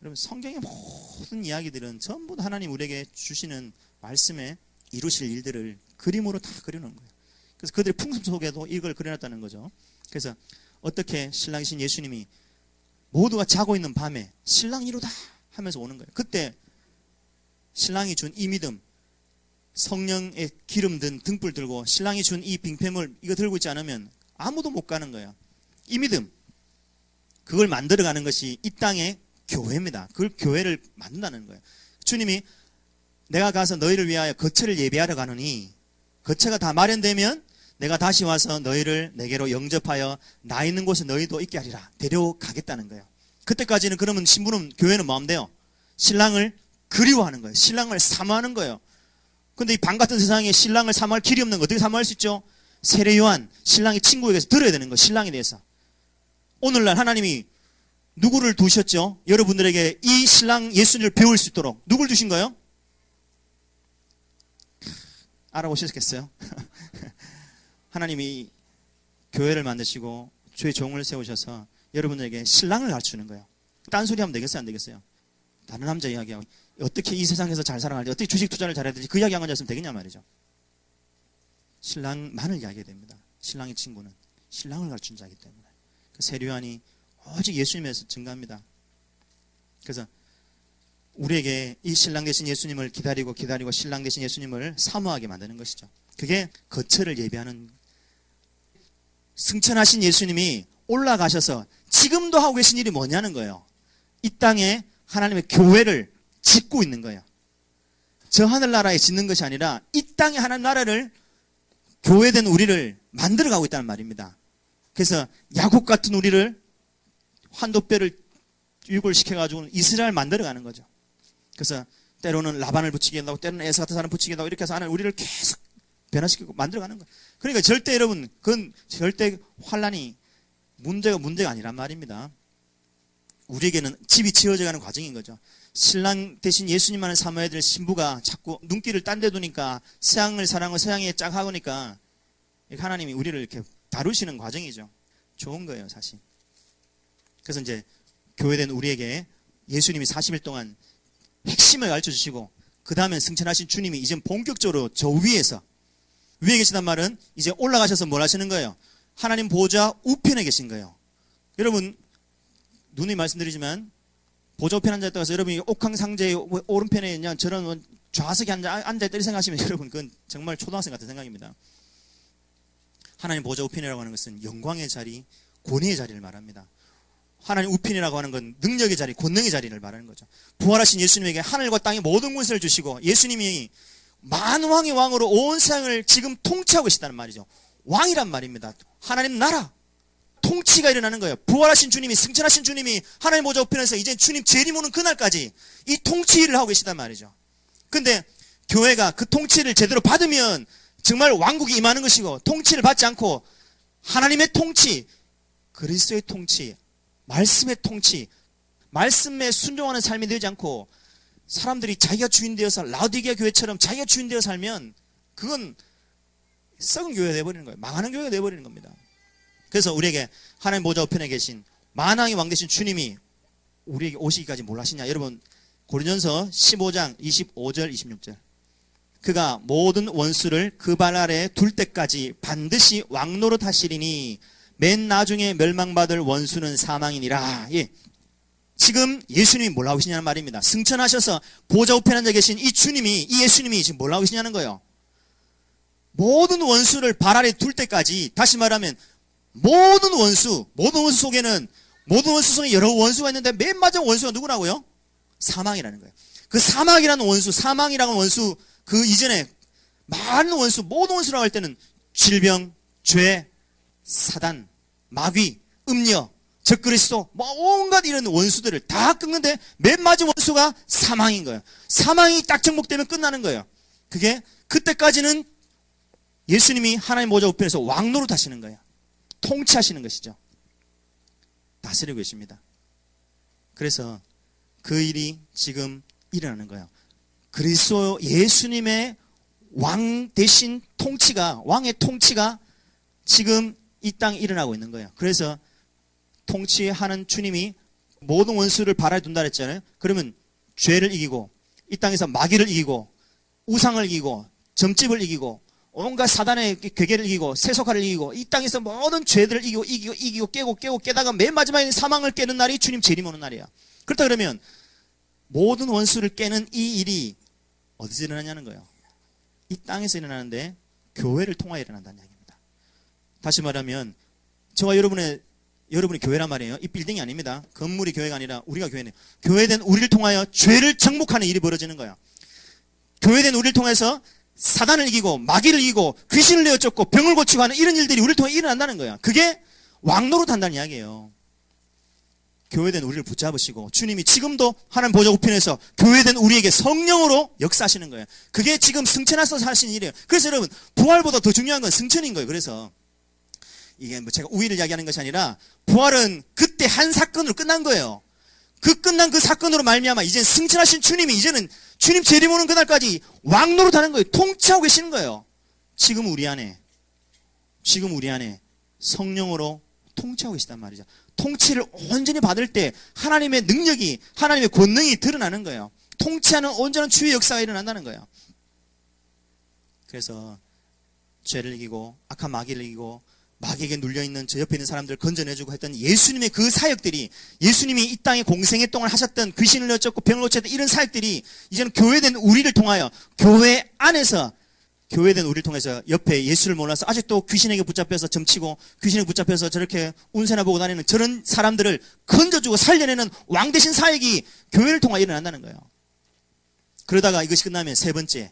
여러분, 성경의 모든 이야기들은 전부 하나님 우리에게 주시는 말씀에 이루실 일들을 그림으로 다 그려놓은 거예요. 그래서 그들의 풍습 속에도 이걸 그려놨다는 거죠. 그래서 어떻게 신랑이신 예수님이 모두가 자고 있는 밤에 신랑이로다 하면서 오는 거예요. 그때 신랑이 준 이 믿음, 성령의 기름 든 등불 들고 신랑이 준 이 빙패물 이거 들고 있지 않으면 아무도 못 가는 거예요. 이 믿음, 그걸 만들어가는 것이 이 땅의 교회입니다. 그걸 교회를 만든다는 거예요. 주님이 내가 가서 너희를 위하여 거처를 예비하러 가느니 거처가 다 마련되면 내가 다시 와서 너희를 내게로 영접하여 나 있는 곳에 너희도 있게 하리라. 데려가겠다는 거예요. 그때까지는 그러면 신부는, 교회는 뭐 하면 돼요? 신랑을 그리워하는 거예요. 신랑을 사모하는 거예요. 근데 이 밤 같은 세상에 신랑을 사모할 길이 없는 거 어떻게 사모할 수 있죠? 세례요한, 신랑의 친구에게서 들어야 되는 거예요. 신랑에 대해서. 오늘날 하나님이 누구를 두셨죠? 여러분들에게 이 신랑 예수님을 배울 수 있도록 누굴 두신 거예요? 알아보셨겠어요? 하나님이 교회를 만드시고 주의 종을 세우셔서 여러분들에게 신랑을 가르치는 거예요. 딴소리 하면 되겠어요? 안 되겠어요? 다른 남자 이야기하고 어떻게 이 세상에서 잘 살아갈지, 어떻게 주식 투자를 잘해야 될지 그 이야기 안 가졌으면 되겠냐 말이죠. 신랑만을 이야기해야 됩니다. 신랑의 친구는 신랑을 가르친 자이기 때문에. 그 세례요한이 오직 예수님에서 증거합니다. 그래서 우리에게 이 신랑 되신 예수님을 기다리고 신랑 되신 예수님을 사모하게 만드는 것이죠. 그게 거처를 예비하는, 승천하신 예수님이 올라가셔서 지금도 하고 계신 일이 뭐냐는 거예요. 이 땅에 하나님의 교회를 짓고 있는 거예요. 저 하늘나라에 짓는 것이 아니라 이 땅에 하나님 나라를, 교회된 우리를 만들어가고 있다는 말입니다. 그래서 야곱 같은 우리를 환도뼈를 유골시켜가지고 이스라엘 만들어가는 거죠. 그래서 때로는 라반을 붙이게 한다고, 때로는 에서 같은 사람 붙이게 한다고, 이렇게 해서 하나님 우리를 계속 변화시키고 만들어가는 거예요. 그러니까 절대 여러분, 그건 절대 환란이 문제가 아니란 말입니다. 우리에게는 집이 지어져가는 과정인 거죠. 신랑 대신 예수님만을 삼아야 될 신부가 자꾸 눈길을 딴 데 두니까 서양을 사랑하고 서양에 짝 하니까 하나님이 우리를 이렇게 다루시는 과정이죠. 좋은 거예요, 사실. 그래서 이제 교회된 우리에게 예수님이 40일 동안 핵심을 가르쳐 주시고, 그 다음에 승천하신 주님이 이제 본격적으로 저 위에 계시단 말은 이제 올라가셔서 뭘 하시는 거예요? 하나님 보좌 우편에 계신 거예요. 여러분, 누누이 말씀드리지만 보좌 우편 앉아있다고 해서 여러분이 옥황상제의 오른편에 그냥 저런 좌석에 앉아있다 생각하시면 여러분, 그건 정말 초등학생 같은 생각입니다. 하나님 보좌 우편이라고 하는 것은 영광의 자리, 권위의 자리를 말합니다. 하나님 우편이라고 하는 건 능력의 자리, 권능의 자리를 말하는 거죠. 부활하신 예수님에게 하늘과 땅의 모든 권세를 주시고, 예수님이 만왕의 왕으로 온 세상을 지금 통치하고 계시다는 말이죠. 왕이란 말입니다. 하나님 나라, 통치가 일어나는 거예요. 부활하신 주님이, 승천하신 주님이 하나님 보좌 우편에서 이제 주님 재림오는 그날까지 이 통치 일을 하고 계시단 말이죠. 근데 교회가 그 통치를 제대로 받으면 정말 왕국이 임하는 것이고, 통치를 받지 않고 하나님의 통치, 그리스도의 통치, 말씀의 통치, 말씀에 순종하는 삶이 되지 않고 사람들이 자기가 주인 되어서 라오디게아 교회처럼 자기가 주인 되어 살면 그건 썩은 교회가 되어버리는 거예요. 망하는 교회가 되어버리는 겁니다. 그래서 우리에게 하나님 보좌 우편에 계신 만왕의 왕 되신 주님이 우리에게 오시기까지 뭘 하시냐. 여러분, 고린전서 15장 25절 26절. 그가 모든 원수를 그 발 아래 둘 때까지 반드시 왕노릇 하시리니 맨 나중에 멸망받을 원수는 사망이니라. 예. 지금 예수님이 뭘 하고 계시냐는 말입니다. 승천하셔서 보좌 우편에 앉아 계신 이 주님이, 이 예수님이 지금 뭘 하고 계시냐는 거예요. 모든 원수를 발 아래 둘 때까지, 다시 말하면 모든 원수 속에는, 모든 원수 속에 여러 원수가 있는데 맨 마지막 원수가 누구라고요? 사망이라는 거예요. 그 사망이라는 원수, 그 이전에 많은 원수, 모든 원수라고 할 때는 질병, 죄, 사단, 마귀, 음녀, 적그리스도, 온갖 이런 원수들을 다 끊는데 맨 마지막 원수가 사망인 거예요. 사망이 딱 정복되면 끝나는 거예요. 그게 그때까지는 예수님이 하나님 보좌 우편에서 왕노릇 하시는 거예요. 통치하시는 것이죠. 다스리고 계십니다. 그래서 그 일이 지금 일어나는 거예요. 그리스도 예수님의 왕 대신 통치가, 왕의 통치가 지금 이 땅에 일어나고 있는 거예요. 그래서 통치하는 주님이 모든 원수를 발아에 둔다 그랬잖아요. 그러면 죄를 이기고, 이 땅에서 마귀를 이기고, 우상을 이기고, 점집을 이기고, 온갖 사단의 괴계를 이기고, 세속화를 이기고, 이 땅에서 모든 죄들을 이기고 깨고 깨다가 맨 마지막에 사망을 깨는 날이 주님 재림 오는 날이야. 그렇다 그러면 모든 원수를 깨는 이 일이 어디서 일어나냐는 거예요. 이 땅에서 일어나는데 교회를 통하여 일어난다는 이야기입니다. 다시 말하면 저와 여러분이 교회란 말이에요. 이 빌딩이 아닙니다. 건물이 교회가 아니라 우리가 교회는, 교회된 우리를 통하여 죄를 정복하는 일이 벌어지는 거예요. 교회된 우리를 통해서 사단을 이기고 마귀를 이기고 귀신을 내어쫓고 병을 고치고 하는 이런 일들이 우리를 통해 일어난다는 거예요. 그게 왕노릇 한다는 이야기예요. 교회된 우리를 붙잡으시고 주님이 지금도 하나님 보좌 우편에서 교회된 우리에게 성령으로 역사하시는 거예요. 그게 지금 승천하셔서 하시는 일이에요. 그래서 여러분, 부활보다 더 중요한 건 승천인 거예요. 그래서 이게 제가 우위를 이야기하는 것이 아니라 부활은 그때 한 사건으로 끝난 거예요. 그 끝난 그 사건으로 말미암아 이제 승천하신 주님이 이제는 주님 재림 오는 그날까지 왕노릇 하는 거예요. 통치하고 계시는 거예요. 지금 우리 안에 성령으로 통치하고 계시단 말이죠. 통치를 온전히 받을 때 하나님의 능력이, 하나님의 권능이 드러나는 거예요. 통치하는 온전한 주의 역사가 일어난다는 거예요. 그래서 죄를 이기고 악한 마귀를 이기고 마귀에게 눌려있는 저 옆에 있는 사람들을 건져내주고 했던 예수님의 그 사역들이, 예수님이 이 땅에 공생애 동안 하셨던 귀신을 내쫓고 병을 고쳤던 이런 사역들이 이제는 교회된 우리를 통하여, 교회 안에서 교회된 우리를 통해서 옆에 예수를 몰라서 아직도 귀신에게 붙잡혀서 점치고 귀신에게 붙잡혀서 저렇게 운세나 보고 다니는 저런 사람들을 건져주고 살려내는 왕 대신 사역이 교회를 통하여 일어난다는 거예요. 그러다가 이것이 끝나면 세 번째,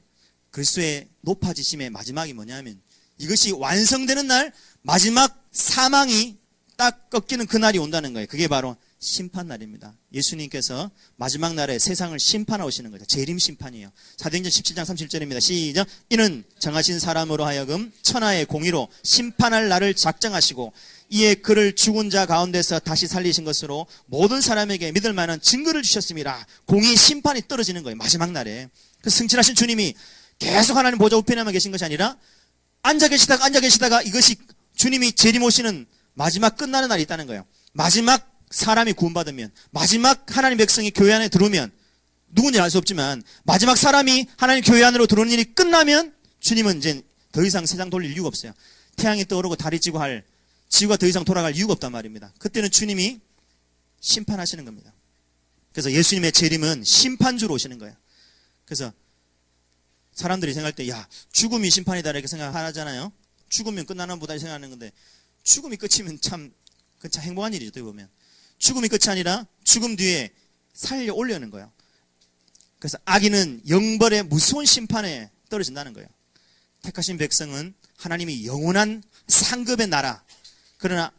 그리스도의 높아지심의 마지막이 뭐냐면, 이것이 완성되는 날, 마지막 사망이 딱 꺾이는 그날이 온다는 거예요. 그게 바로 심판 날입니다. 예수님께서 마지막 날에 세상을 심판하시는 거죠. 재림 심판이에요. 사도행전 17장 37절입니다. 시작. 이는 정하신 사람으로 하여금 천하의 공의로 심판할 날을 작정하시고 이에 그를 죽은 자 가운데서 다시 살리신 것으로 모든 사람에게 믿을 만한 증거를 주셨습니다. 공의 심판이 떨어지는 거예요. 마지막 날에. 그 승천하신 주님이 계속 하나님 보좌 우편에만 계신 것이 아니라 앉아 계시다가 이것이 주님이 재림 오시는 마지막 끝나는 날이 있다는 거예요. 마지막 사람이 구원받으면, 마지막 하나님 백성이 교회 안에 들어오면, 누군지 알 수 없지만 마지막 사람이 하나님 교회 안으로 들어오는 일이 끝나면 주님은 이제 더 이상 세상 돌릴 이유가 없어요. 태양이 떠오르고 달이 지고 지구가 더 이상 돌아갈 이유가 없단 말입니다. 그때는 주님이 심판하시는 겁니다. 그래서 예수님의 재림은 심판주로 오시는 거예요. 그래서 사람들이 생각할 때 죽음이 심판이다 이렇게 생각하잖아요. 죽으면 끝나는 보다 생각하는 건데 죽음이 끝이면 참 행복한 일이죠. 어떻게 보면 죽음이 끝이 아니라 죽음 뒤에 살려 올려는 거예요. 그래서 악인은 영벌의 무서운 심판에 떨어진다는 거예요. 택하신 백성은 하나님이 영원한 상급의 나라, 그러나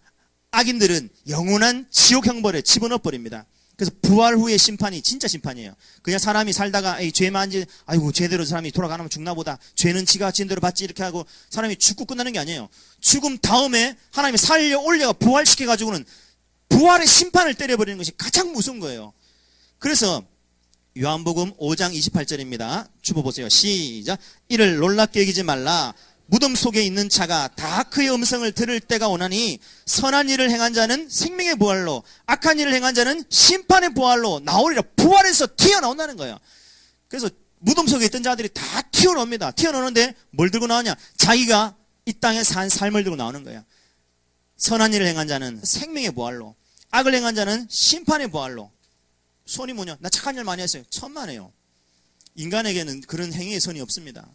악인들은 영원한 지옥 형벌에 집어넣어 버립니다. 그래서 부활 후의 심판이 진짜 심판이에요. 그냥 사람이 살다가 죄만 아이고 죄대로 사람이 돌아가면 죽나 보다, 죄는 지가 지은 대로 받지 이렇게 하고 사람이 죽고 끝나는 게 아니에요. 죽음 다음에 하나님이 살려 올려 부활시켜 가지고는 부활의 심판을 때려버리는 것이 가장 무서운 거예요. 그래서 요한복음 5장 28절입니다. 주보보세요. 시작. 이를 놀랍게 여기지 말라. 무덤 속에 있는 자가 다 그의 음성을 들을 때가 오나니 선한 일을 행한 자는 생명의 부활로, 악한 일을 행한 자는 심판의 부활로 나오리라. 부활에서 튀어나온다는 거예요. 그래서 무덤 속에 있던 자들이 다 튀어나옵니다. 튀어나오는데 뭘 들고 나오냐? 자기가 이 땅에 산 삶을 들고 나오는 거예요. 선한 일을 행한 자는 생명의 부활로, 악을 행한 자는 심판의 부활로. 선이 뭐냐? 나 착한 일 많이 했어요. 천만에요. 인간에게는 그런 행위의 선이 없습니다.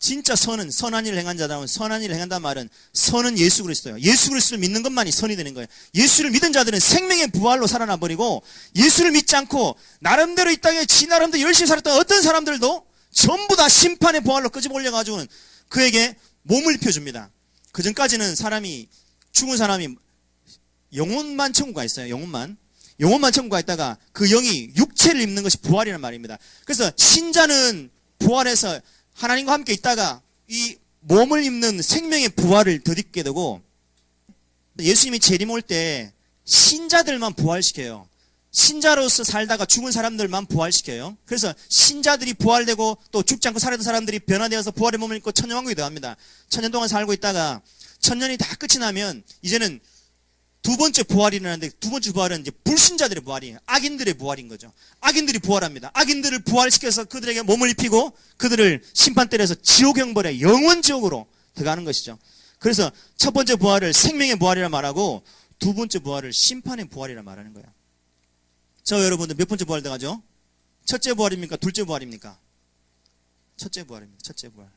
진짜 선은, 선한 일을 행한 자다운, 선한 일을 행한다는 말은 선은 예수 그리스도예요. 예수 그리스도를 믿는 것만이 선이 되는 거예요. 예수를 믿은 자들은 생명의 부활로 살아나 버리고, 예수를 믿지 않고 나름대로 이 땅에 지 나름대로 열심히 살았던 어떤 사람들도 전부 다 심판의 부활로 끄집어 올려가지고는 그에게 몸을 입혀줍니다. 그 전까지는 죽은 사람이 영혼만 천국가 있어요. 영혼만 천국가 있다가 그 영이 육체를 입는 것이 부활이라는 말입니다. 그래서 신자는 부활해서 하나님과 함께 있다가 이 몸을 입는 생명의 부활을 덧입게 되고, 예수님이 재림 올 때 신자들만 부활시켜요. 신자로서 살다가 죽은 사람들만 부활시켜요. 그래서 신자들이 부활되고 또 죽지 않고 살았던 사람들이 변화되어서 부활의 몸을 입고 천년왕국이 되어갑니다. 천년 동안 살고 있다가 천년이 다 끝이 나면 이제는 두 번째 부활이 일어나는데, 두 번째 부활은 이제 불신자들의 부활이에요. 악인들의 부활인 거죠. 악인들이 부활합니다. 악인들을 부활시켜서 그들에게 몸을 입히고 그들을 심판 때려서 지옥 형벌에 영원 지옥으로 들어가는 것이죠. 그래서 첫 번째 부활을 생명의 부활이라 말하고 두 번째 부활을 심판의 부활이라 말하는 거예요. 저 여러분들 몇 번째 부활 들어가죠? 첫째 부활입니까? 둘째 부활입니까? 첫째 부활입니다. 첫째 부활.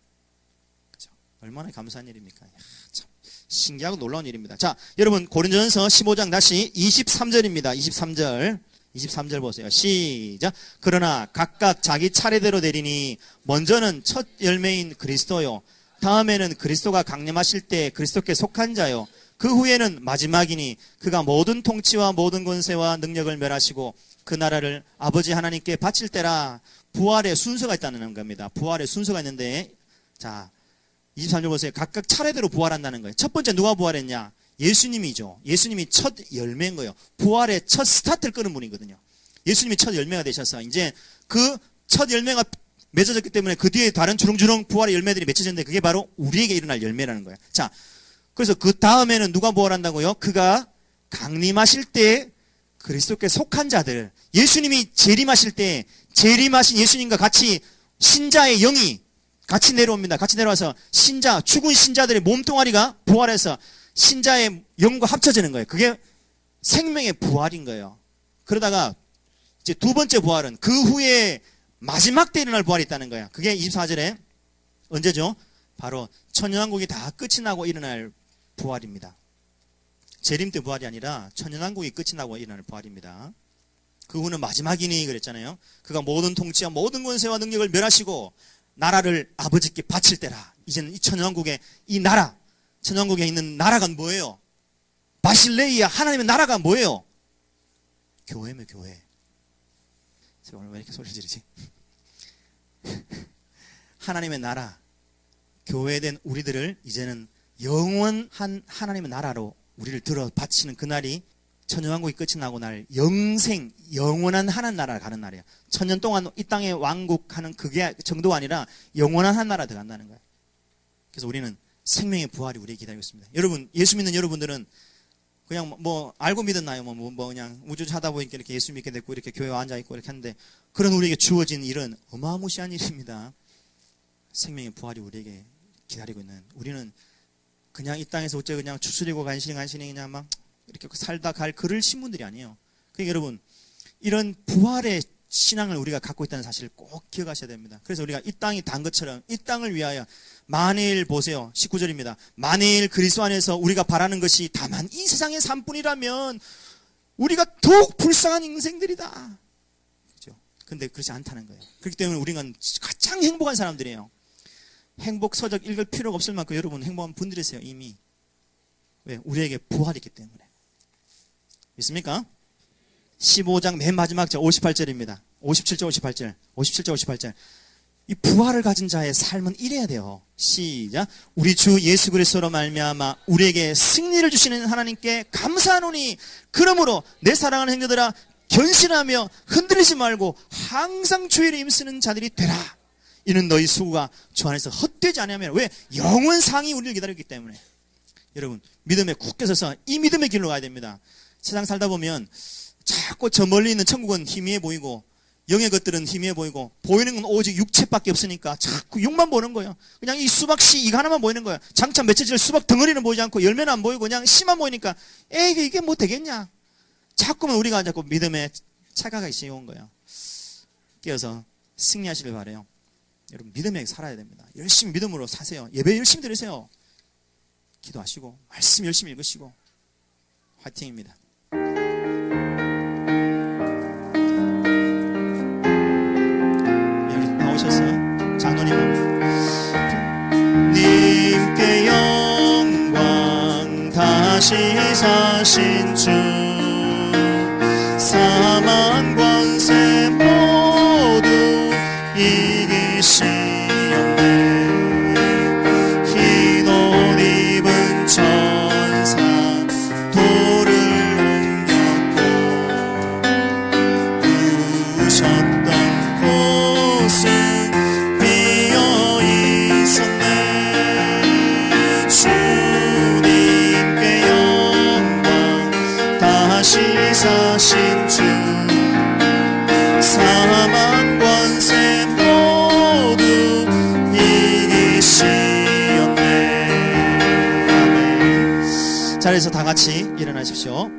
그렇죠? 얼마나 감사한 일입니까? 참 신기하고 놀라운 일입니다. 자, 여러분 고린도전서 15장 다시 23절입니다. 23절 보세요. 시작. 그러나 각각 자기 차례대로 되리니 먼저는 첫 열매인 그리스도요, 다음에는 그리스도가 강림하실 때 그리스도께 속한 자요, 그 후에는 마지막이니 그가 모든 통치와 모든 권세와 능력을 멸하시고 그 나라를 아버지 하나님께 바칠 때라. 부활의 순서가 있다는 겁니다. 부활의 순서가 있는데, 자 23절 보세요. 각각 차례대로 부활한다는 거예요. 첫 번째 누가 부활했냐? 예수님이죠. 예수님이 첫 열매인 거예요. 부활의 첫 스타트를 끄는 분이거든요. 예수님이 첫 열매가 되셔서 이제 그 첫 열매가 맺어졌기 때문에 그 뒤에 다른 주렁주렁 부활의 열매들이 맺혀졌는데 그게 바로 우리에게 일어날 열매라는 거예요. 자, 그래서 그 다음에는 누가 부활한다고요? 그가 강림하실 때 그리스도께 속한 자들, 예수님이 재림하실 때 재림하신 예수님과 같이 신자의 영이 같이 내려옵니다. 같이 내려와서 죽은 신자들의 몸뚱아리가 부활해서 신자의 영과 합쳐지는 거예요. 그게 생명의 부활인 거예요. 그러다가 이제 두 번째 부활은 그 후에 마지막 때 일어날 부활이 있다는 거예요. 그게 24절에 언제죠? 바로 천년왕국이 다 끝이 나고 일어날 부활입니다. 재림 때 부활이 아니라 천년왕국이 끝이 나고 일어날 부활입니다. 그 후는 마지막이니 그랬잖아요. 그가 모든 통치와 모든 권세와 능력을 멸하시고 나라를 아버지께 바칠 때라. 이제는 이 천년왕국의 이 나라, 천년왕국에 있는 나라가 뭐예요? 바실레이아, 하나님의 나라가 뭐예요? 교회며 교회. 제가 오늘 왜 이렇게 소리를 지르지? 하나님의 나라, 교회된 우리들을 이제는 영원한 하나님의 나라로 우리를 들어 바치는 그날이 천년왕국이 끝이 나고 날 영생, 영원한 하나님 나라를 가는 날이에요. 천년 동안 이 땅에 왕국하는 그게 정도가 아니라 영원한 한 나라 들어간다는 거예요. 그래서 우리는 생명의 부활이 우리에게 기다리고 있습니다. 여러분, 예수 믿는 여러분들은 그냥 뭐 알고 믿었나요? 뭐 그냥 우주 하다 보니까 이렇게 예수 믿게 됐고 이렇게 교회에 앉아 있고 이렇게 하는데, 그런 우리에게 주어진 일은 어마무시한 일입니다. 생명의 부활이 우리에게 기다리고 있는, 우리는 그냥 이 땅에서 어째 그냥 추스리고 간신히 그냥 막 이렇게 살다 갈 그럴 신분들이 아니에요. 그러니까 여러분, 이런 부활의 신앙을 우리가 갖고 있다는 사실을 꼭 기억하셔야 됩니다. 그래서 우리가 이 땅이 단 것처럼 이 땅을 위하여, 만일 보세요, 19절입니다. 만일 그리스도 안에서 우리가 바라는 것이 다만 이 세상의 삶뿐이라면 우리가 더욱 불쌍한 인생들이다. 그렇죠? 근데 그렇지 않다는 거예요. 그렇기 때문에 우리는 가장 행복한 사람들이에요. 행복 서적 읽을 필요가 없을 만큼 여러분 행복한 분들이세요, 이미. 왜? 우리에게 부활이 있기 때문에. 믿습니까? 15장 맨 마지막 절 58절입니다. 57절 58절. 57절 58절. 이 부활을 가진 자의 삶은 이래야 돼요. 시작. 우리 주 예수 그리스도로 말미암아 우리에게 승리를 주시는 하나님께 감사하노니, 그러므로 내 사랑하는 형제들아 견신하며 흔들리지 말고 항상 주의 일에 힘쓰는 자들이 되라. 이는 너희 수고가 주 안에서 헛되지 아니하며. 왜? 영원상이 우리를 기다리기 때문에. 여러분, 믿음에 굳게 서서 이 믿음의 길로 가야 됩니다. 세상 살다 보면 자꾸 저 멀리 있는 천국은 희미해 보이고 영의 것들은 희미해 보이고 보이는 건 오직 육체밖에 없으니까 자꾸 육만 보는 거예요. 그냥 이 수박씨 이거 하나만 보이는 거예요. 장차 며칠 수박 덩어리는 보이지 않고 열매는 안 보이고 그냥 씨만 보이니까 에이 이게 뭐 되겠냐. 자꾸만 우리가 자꾸 믿음에 착각하기 쉬운 거예요. 깨어서 승리하시길 바라요. 여러분, 믿음에 살아야 됩니다. 열심히 믿음으로 사세요. 예배 열심히 드리세요. 기도하시고 말씀 열심히 읽으시고 화이팅입니다. 여기 나오셨어요? 장로님 님께 영광 다시 사신 주 사망 권세 모두 이기시었네. 흰 옷 입은 천사 돌을 옮겼고 부으셨던 곳은 비어 있었네. 주님께 영광 다시 사신 주 사망 권세 모두 이기시었네. 아멘. 자리에서 다 같이 일어나십시오.